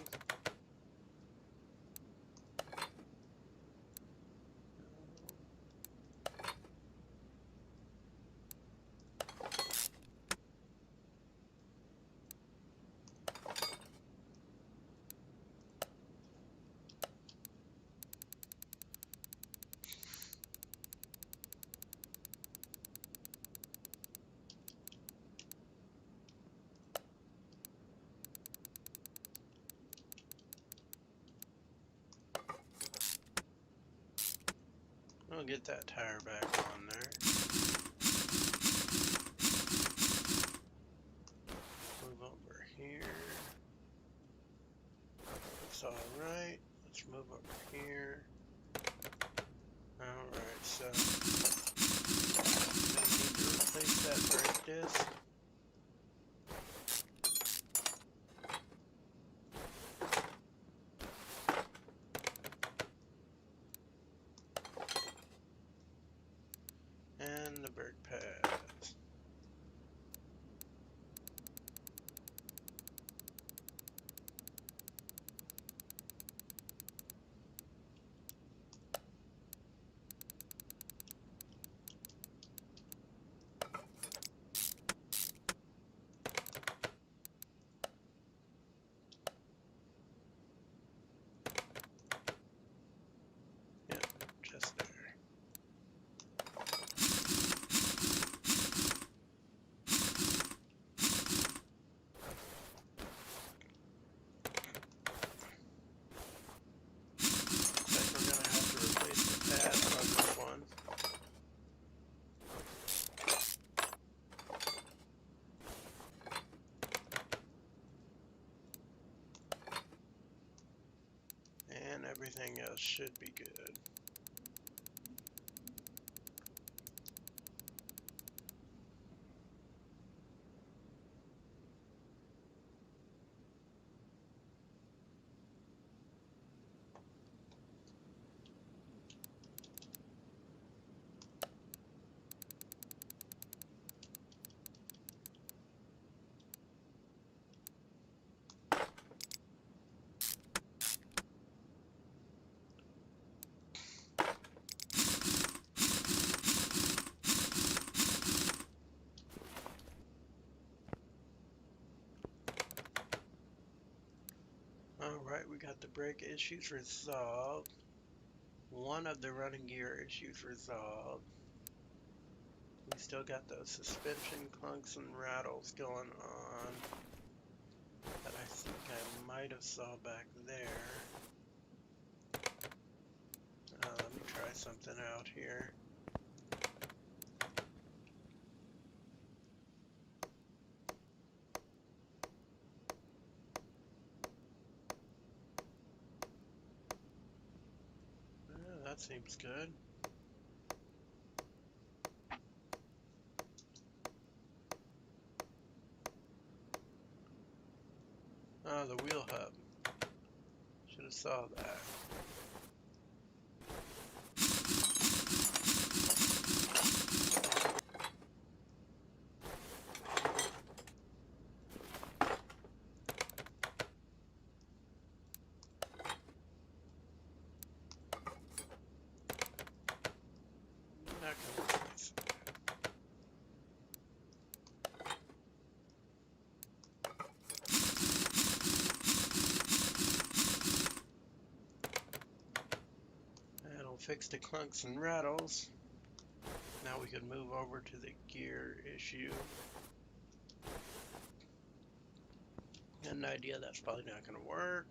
get that tire back on there. Move over here. Looks alright. Let's move over here. Alright, so I need to replace that brake disc. And the brake pads. Yep, just there. And everything else should be good. Alright, we got the brake issues resolved. One of the running gear issues resolved. We still got those suspension clunks and rattles going on that I think I might have saw back there. Let me try something out here. That seems good. Oh, the wheel hub. Should have saw that. Not gonna replace it. That'll fix the clunks and rattles. Now we can move over to the gear issue. Got an idea that's probably not going to work.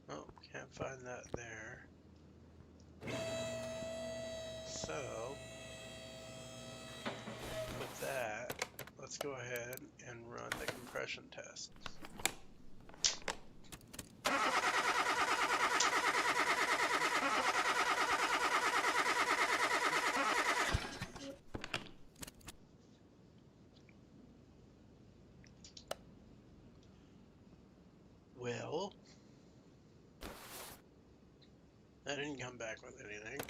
Oh, can't find that there. So, with that, let's go ahead and run the compression test. Well, I didn't come back with anything.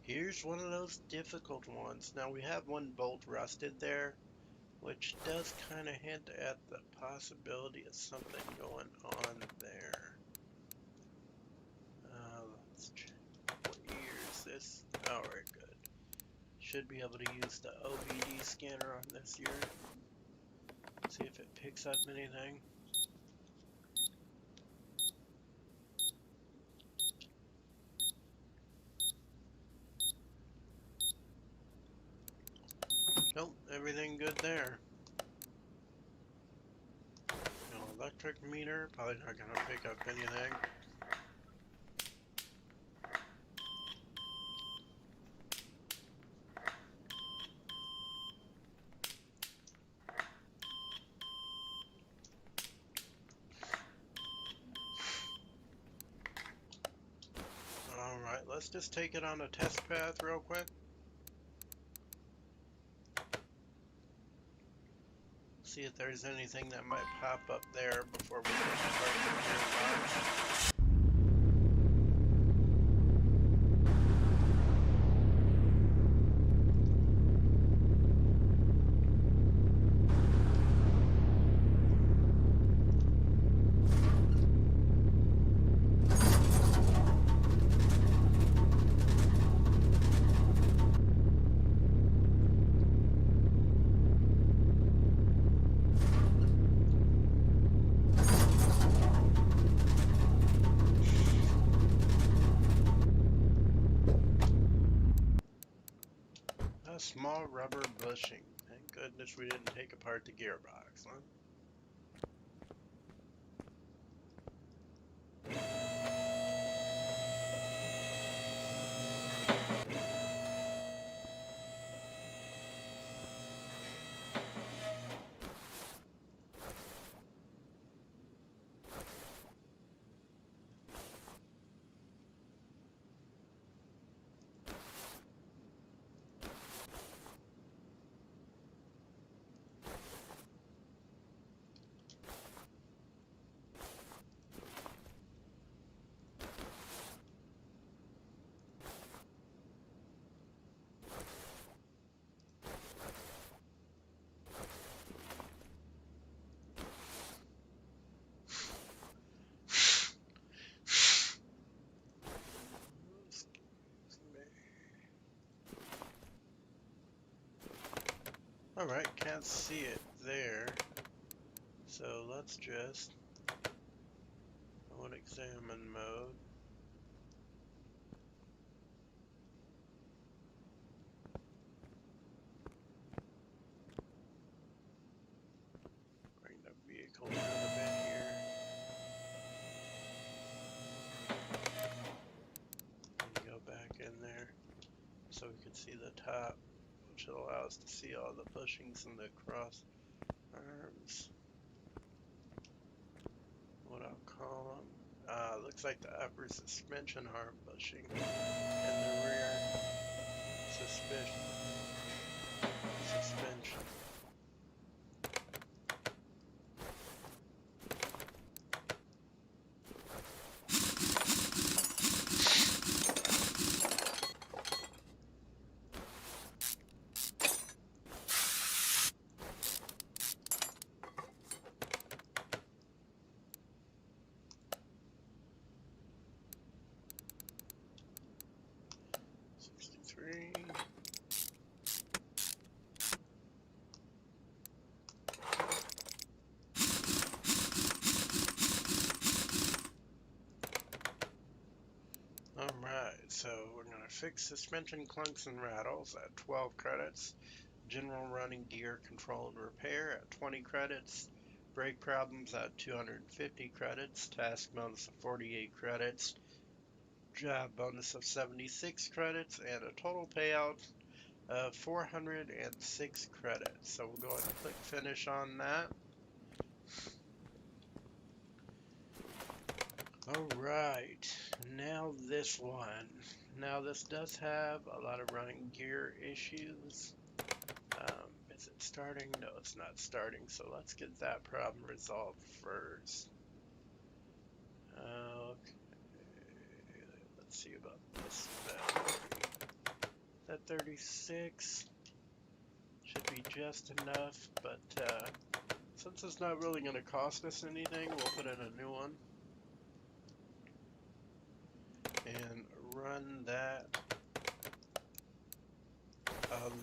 Here's one of those difficult ones. Now we have one bolt rusted there, which does kind of hint at the possibility of something going on there. Let's check. What year is this? Alright, good. Should be able to use the OBD scanner on this year. See if it picks up anything. everything good there. No electric meter, probably not gonna pick up anything. Alright, let's just take it on a test path real quick. See if there's anything that might pop up there before we start the gearbox. A small rubber bushing. Thank goodness we didn't take apart the gearbox, huh? Alright, can't see it there. So let's just go in examine mode. Bring the vehicle down a bit here. And go back in there so we can see the top, which will allow us to see all the bushings and the cross arms. What I'll call them. Looks like the upper suspension arm bushing and the rear suspension. Alright, so we're going to fix suspension clunks and rattles at 12 credits, general running gear control and repair at 20 credits, brake problems at 250 credits, task bonus of 48 credits, job bonus of 76 credits, and a total payout of 406 credits. So we'll go ahead and click finish on that. Alright, now this one. Now this does have a lot of running gear issues. Is it starting? No, it's not starting, so let's get that problem resolved first. Okay, let's see about this battery. That 36 should be just enough, but since it's not really going to cost us anything, we'll put in a new one. And run that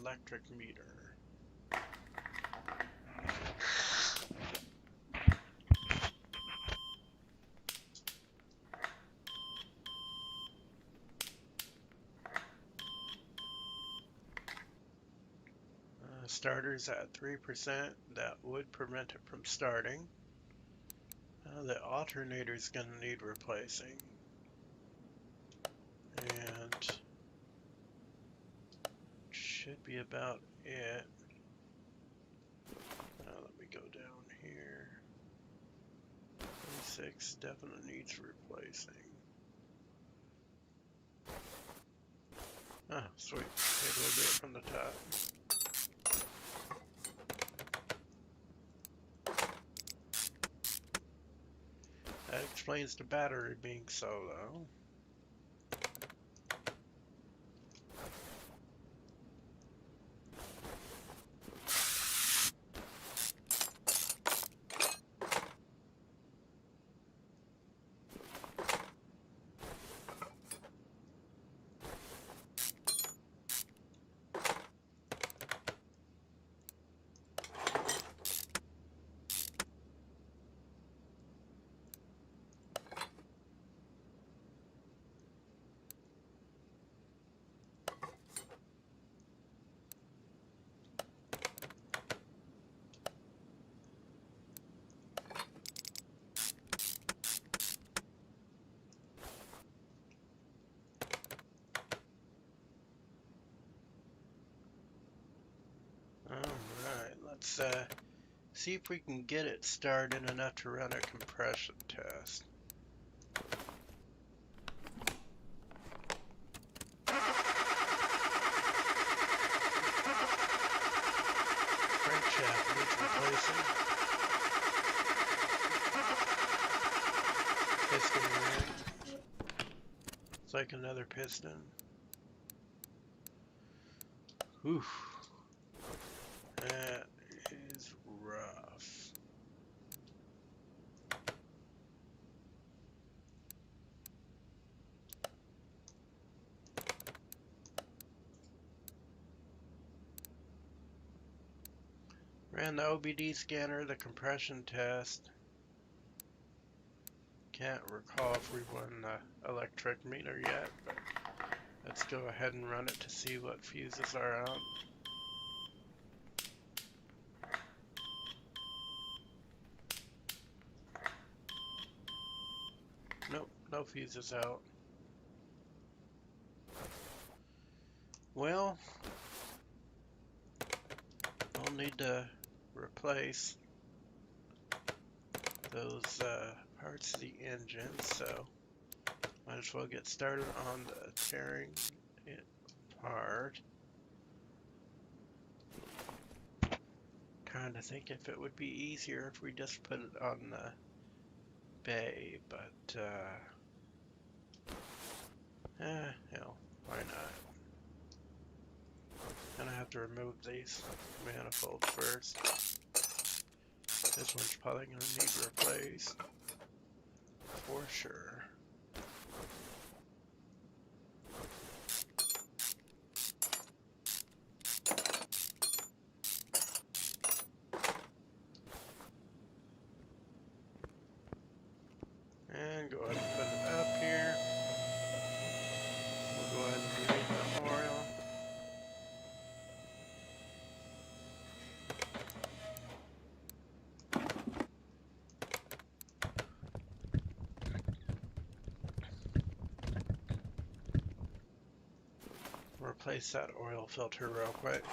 electric meter. starter's at 3%. That would prevent it from starting. The alternator's going to need replacing. And should be about it. Let me go down here. 26 definitely needs replacing. Ah, sweet. Maybe we'll do it from the top. That explains the battery being so low. Alright, let's see if we can get it started enough to run a compression test. Crankshaft needs replacing. Piston ring. It's like another piston. Oof. That is rough. Ran the OBD scanner, the compression test. Can't recall if we run the electric meter yet, but let's go ahead and run it to see what fuses are out. Nope, no fuses out. Well, we'll need to replace those parts of the engine, so might as well get started on the tearing it apart. Kind of think if it would be easier if we just put it on the bay, but hell, why not? And I have to remove these manifolds first. This one's probably going to need replaced for sure. And go ahead and put it up here. We'll go ahead and read the oil. Replace that oil filter real quick.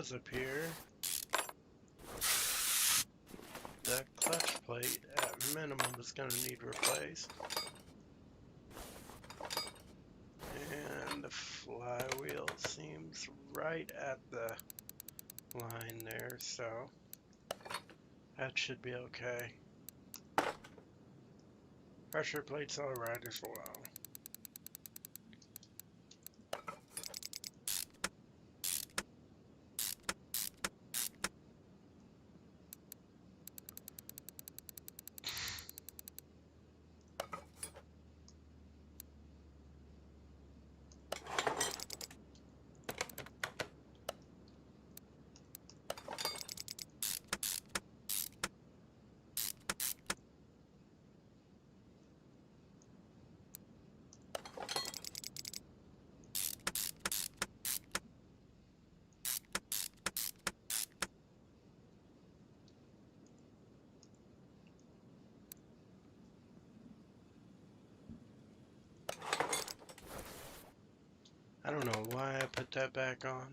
does appear the clutch plate at minimum is going to need replaced. And the flywheel seems right at the line there, so that should be okay. Pressure plate's alright as well. I don't know why I put that back on.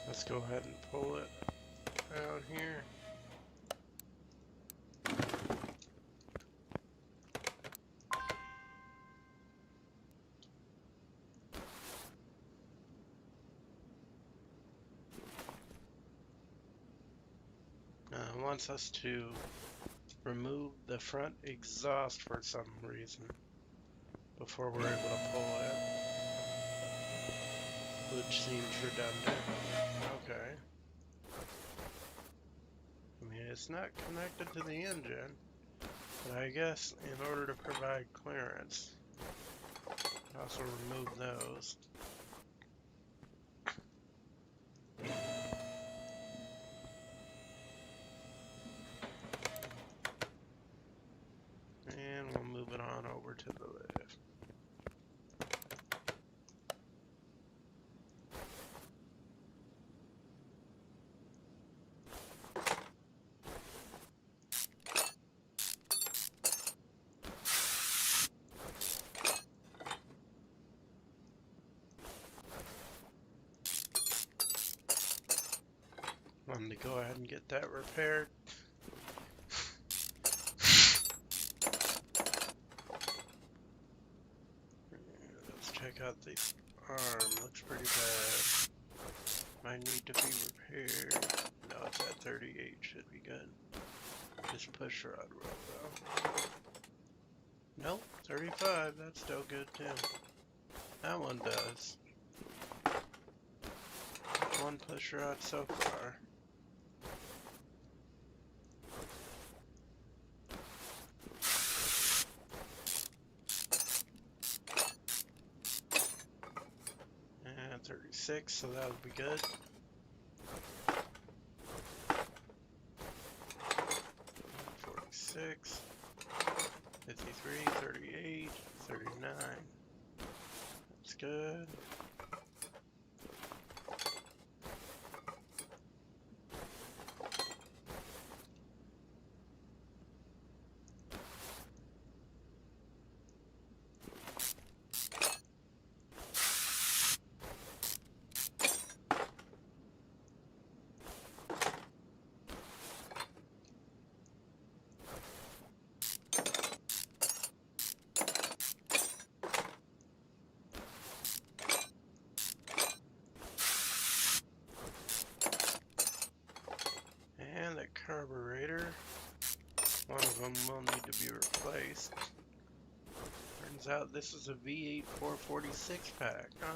Let's go ahead and pull it out here. It wants us to remove the front exhaust for some reason before we're able to pull it, which seems redundant. Okay. I mean, it's not connected to the engine, but I guess in order to provide clearance, also remove those. And we'll move it on over to the left. Wanted to go ahead and get that repaired. Let's check out the arm. Looks pretty bad. Might need to be repaired. No, it's at 38. Should be good. Just push rod roll though. Nope, 35. That's still good too. That one does. One push rod so far. And 36, so that would be good. 46, 53, 38, 39. That's good. And the carburetor, one of them will need to be replaced. Turns out this is a V8 446 pack. Oh,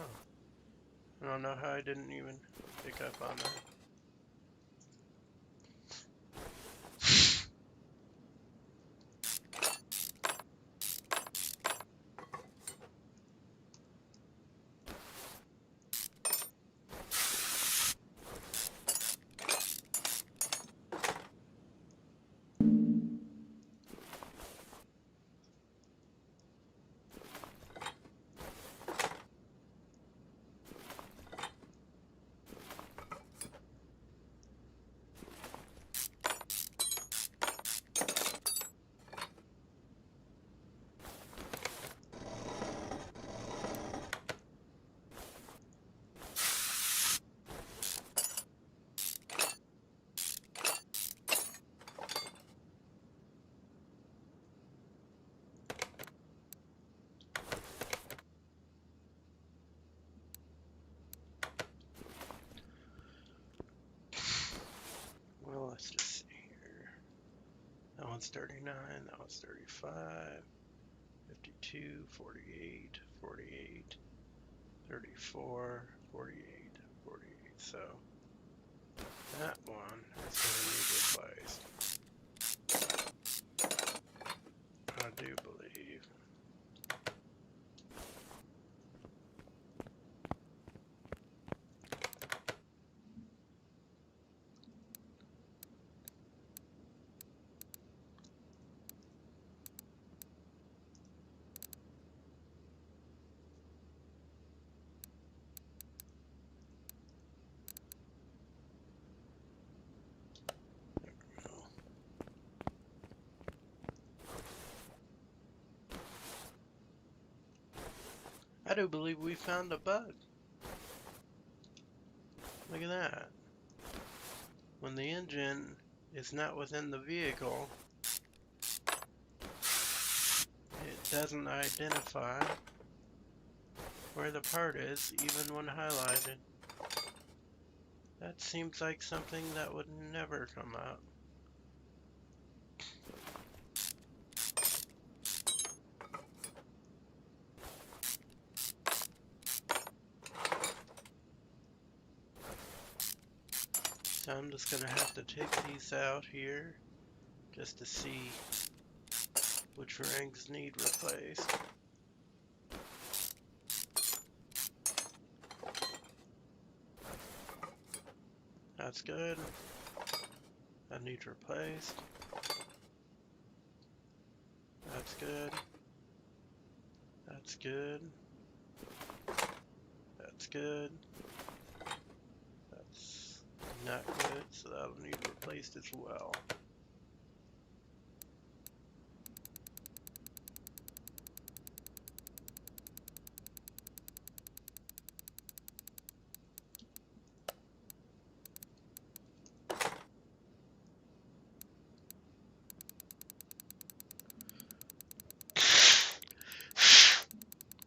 I don't know how I didn't even pick up on that. was 39, that was 35, 52, 48, 48, 34, 48, 48. So that one is going to need replaced. I do believe. I do believe we found a bug. Look at that. When the engine is not within the vehicle, it doesn't identify where the part is, even when highlighted. That seems like something that would never come up. So I'm just gonna have to take these out here just to see which rings need replaced. That's good. That needs replaced. That's good. That's good. That's good. That's not good, so that'll need replaced as well.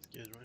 Excuse me.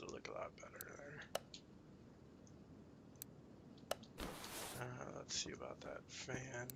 makes it look a lot better there. Let's see about that fan.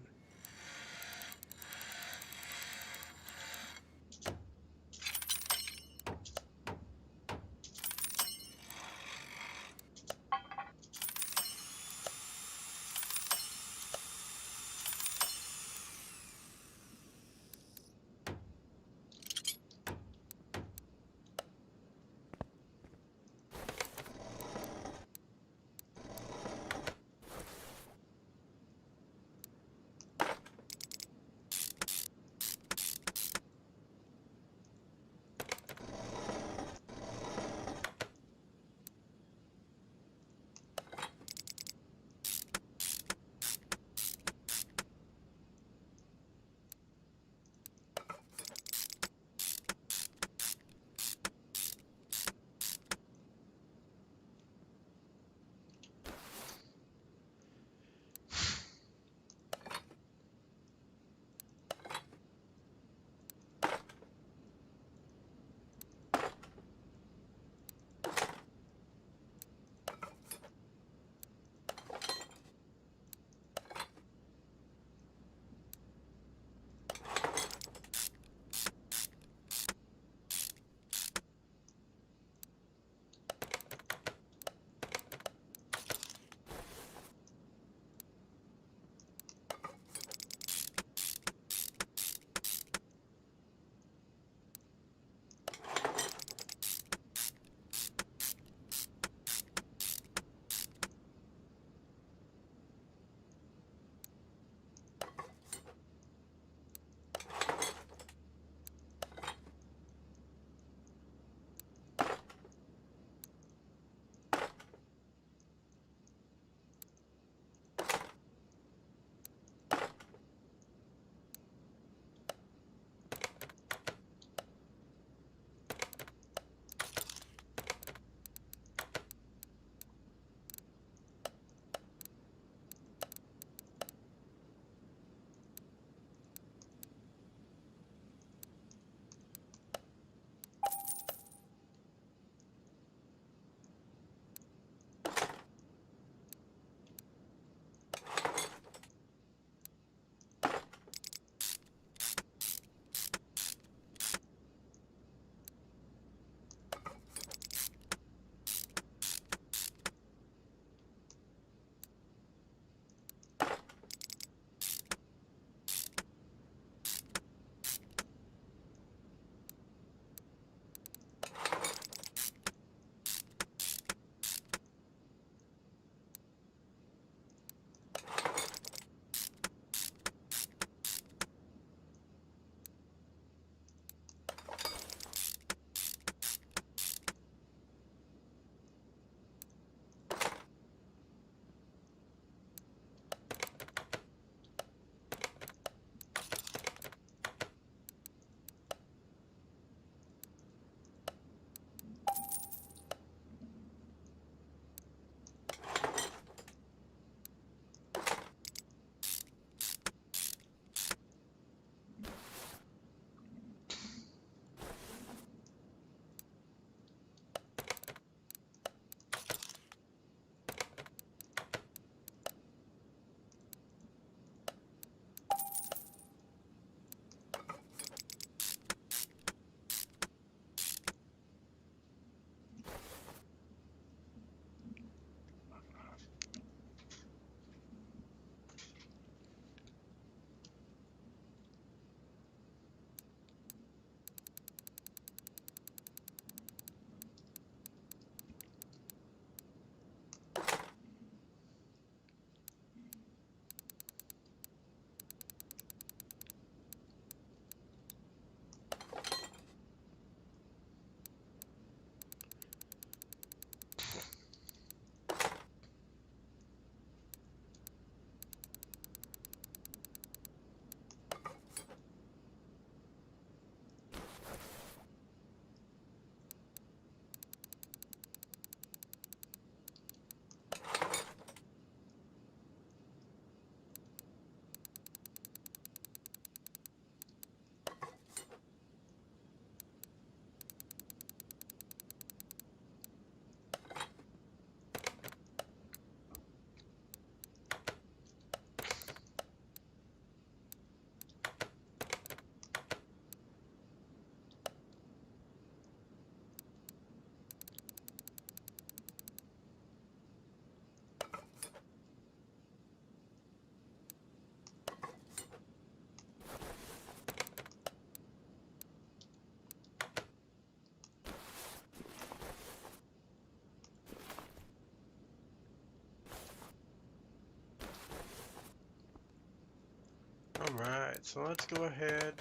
Alright, so let's go ahead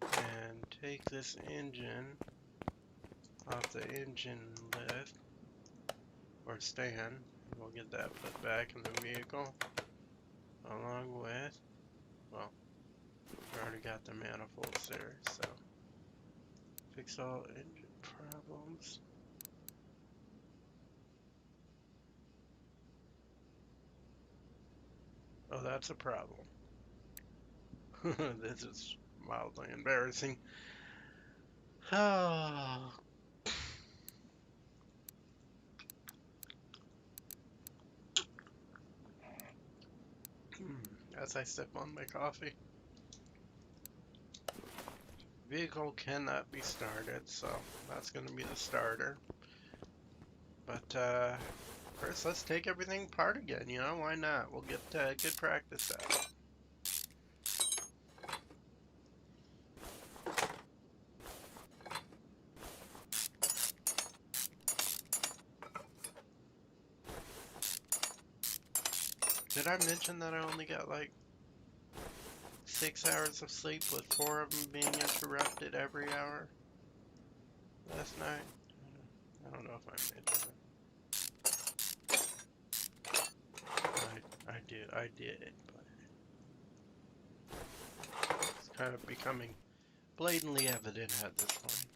and take this engine off the engine lift or stand, and we'll get that put back in the vehicle along with, well, we already got the manifolds there, so fix all engine problems. Oh, that's a problem. This is mildly embarrassing. Oh. As I sip on my coffee. Vehicle cannot be started, so that's going to be the starter. But first, let's take everything apart again, you know, why not? We'll get good practice at it. Did I mention that I only got like 6 hours of sleep with 4 of them being interrupted every hour last night? I don't know if I mentioned it. I did, but it's kind of becoming blatantly evident at this point.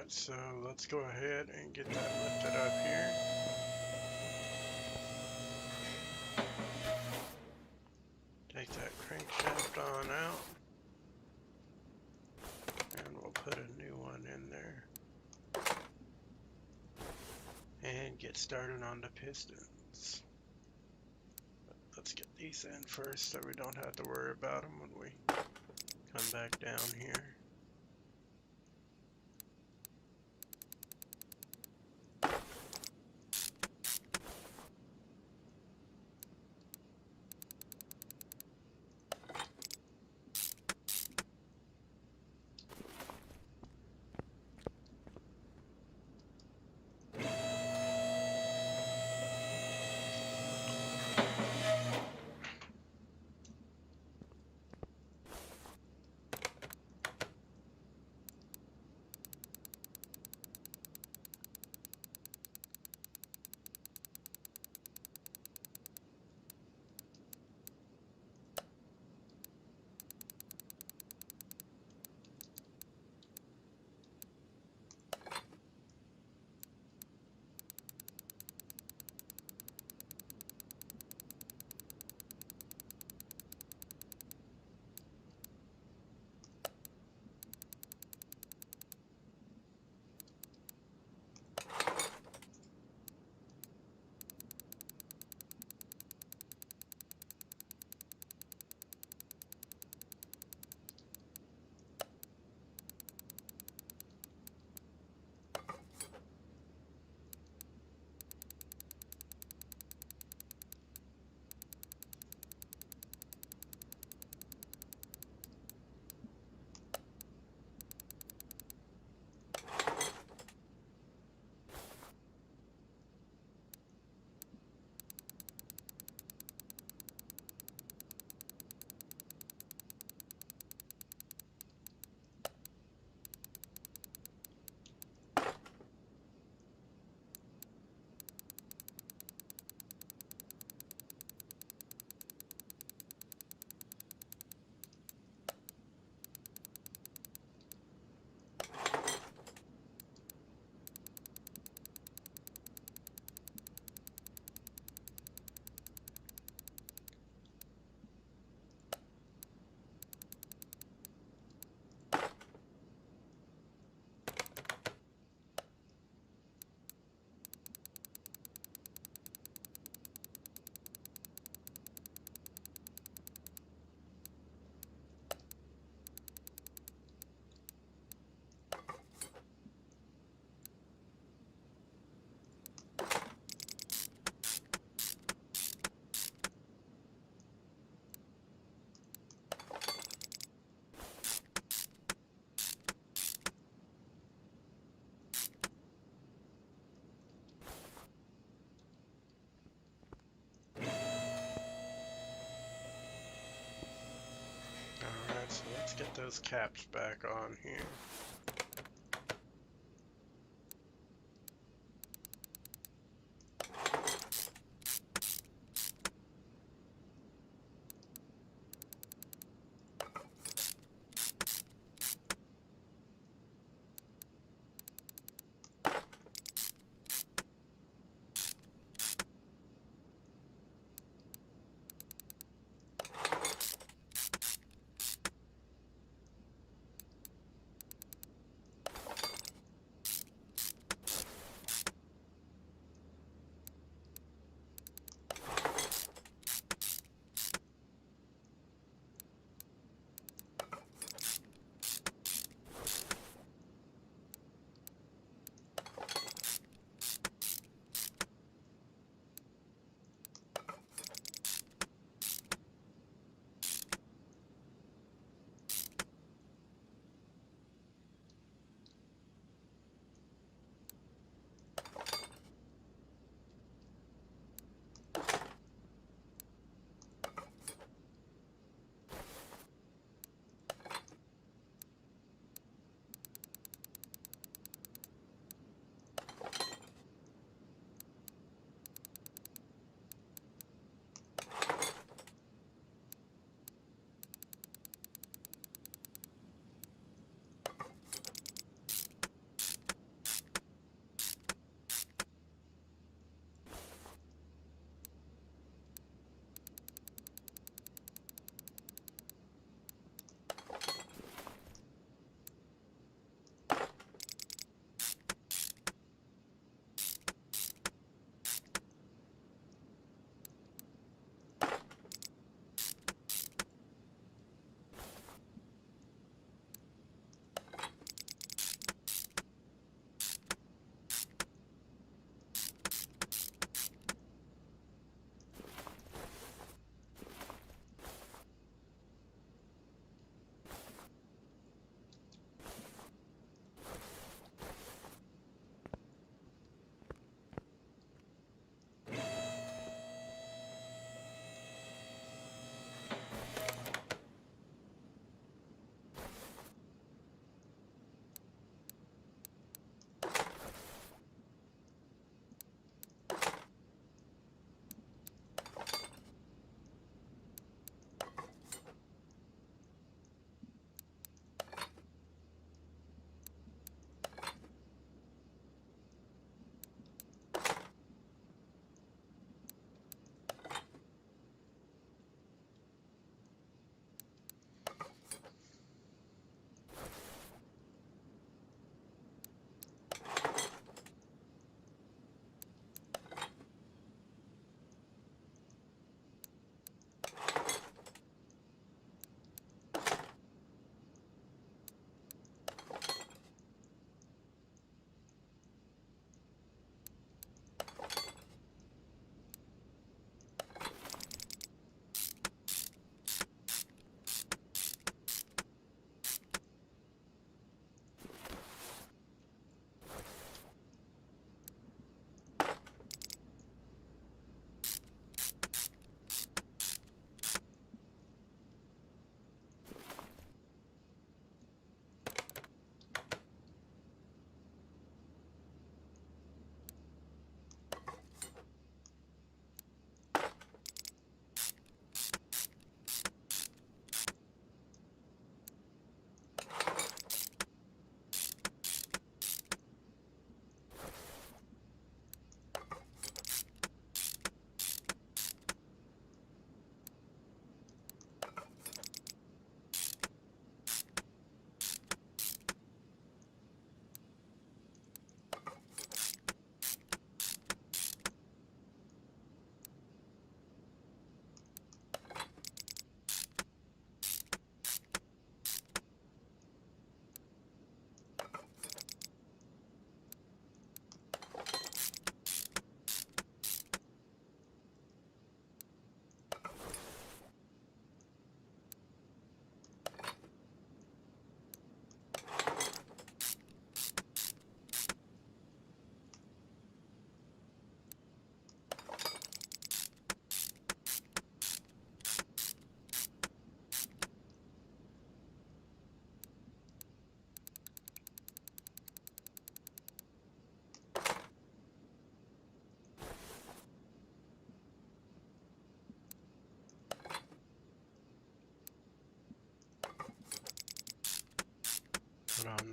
Alright, so let's go ahead and get that lifted up here. Take that crankshaft on out. And we'll put a new one in there. And get started on the pistons. Let's get these in first so we don't have to worry about them when we come back down here. Alright, so let's get those caps back on here.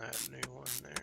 that new one there.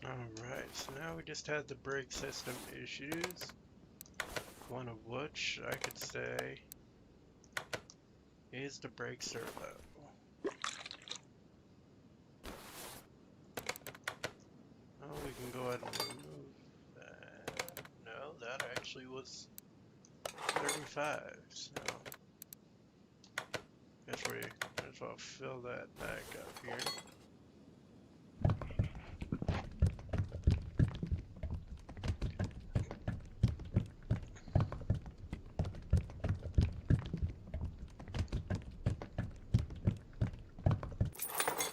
Alright, so now we just had the brake system issues, one of which I could say is the brake servo. Oh, we can go ahead and remove that. No, that actually was 35, so guess we might as well fill that back up here.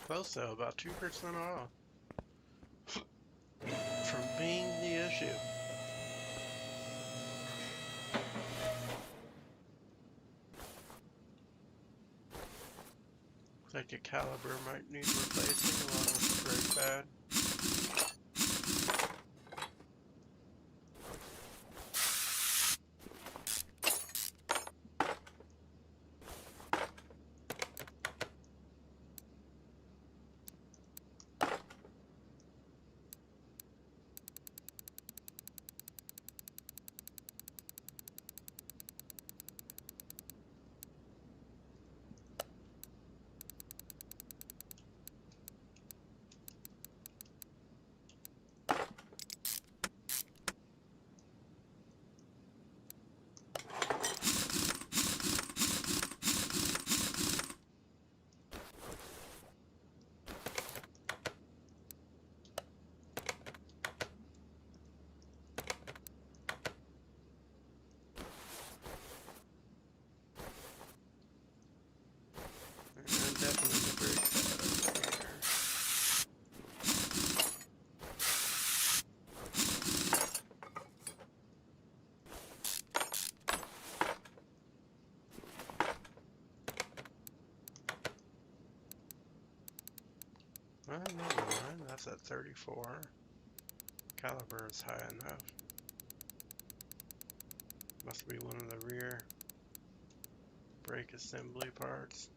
Close though, about 2% off from being the issue. Looks like your caliber might need replacing along with the brake pad. Definitely the brake pad over here. Well, never mind, that's at 34. Caliber is high enough. Must be one of the rear brake assembly parts.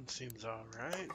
one seems all right.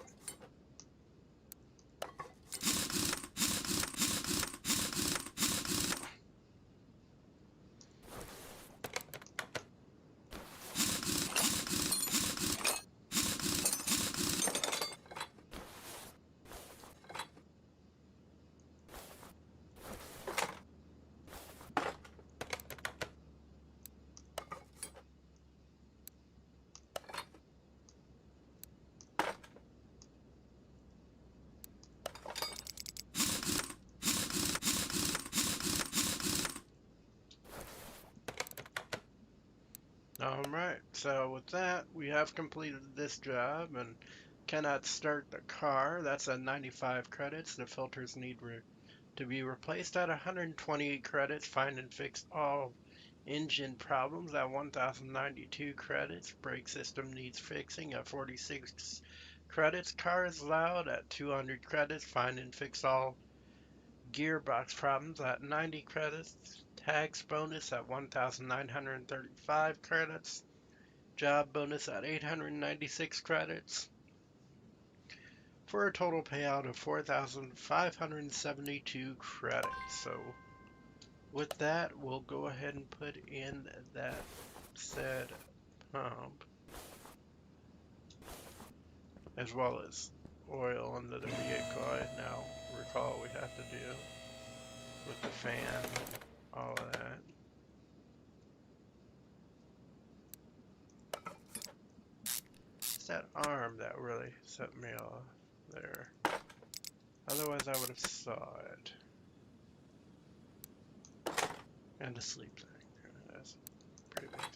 Alright, so with that, we have completed this job and cannot start the car. That's at 95 credits. The filters need to be replaced at 128 credits. Find and fix all engine problems at 1092 credits. Brake system needs fixing at 46 credits. Car is loud at 200 credits. Find and fix all gearbox problems at 90 credits. Tags bonus at 1935 credits. Job bonus at 896 credits. For a total payout of 4,572 credits. So with that, we'll go ahead and put in that said pump, as well as oil into the vehicle. I now recall what we have to do with the fan and all of that. It's that arm that really set me off there. Otherwise, I would have saw it. And the sleep thing. That's a pretty big thing.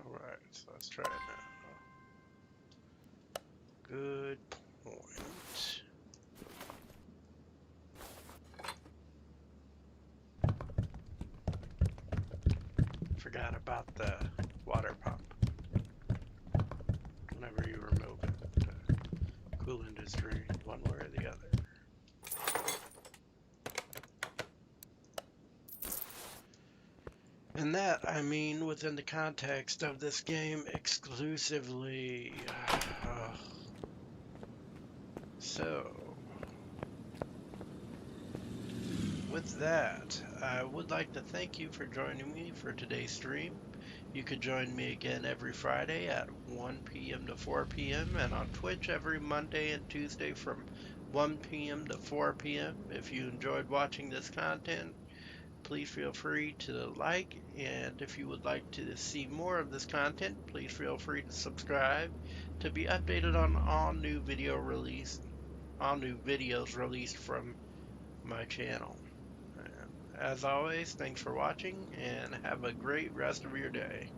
Alright, so let's try it now. Good point. Forgot about the water pump. Whenever you remove it, the coolant is drained one way or the other. And that, I mean, within the context of this game exclusively. So, with that, I would like to thank you for joining me for today's stream. You can join me again every Friday at 1 p.m. to 4 p.m. and on Twitch every Monday and Tuesday from 1 p.m. to 4 p.m. If you enjoyed watching this content, please feel free to like, and if you would like to see more of this content, please feel free to subscribe to be updated on all new videos released from my channel. And as always, thanks for watching and have a great rest of your day.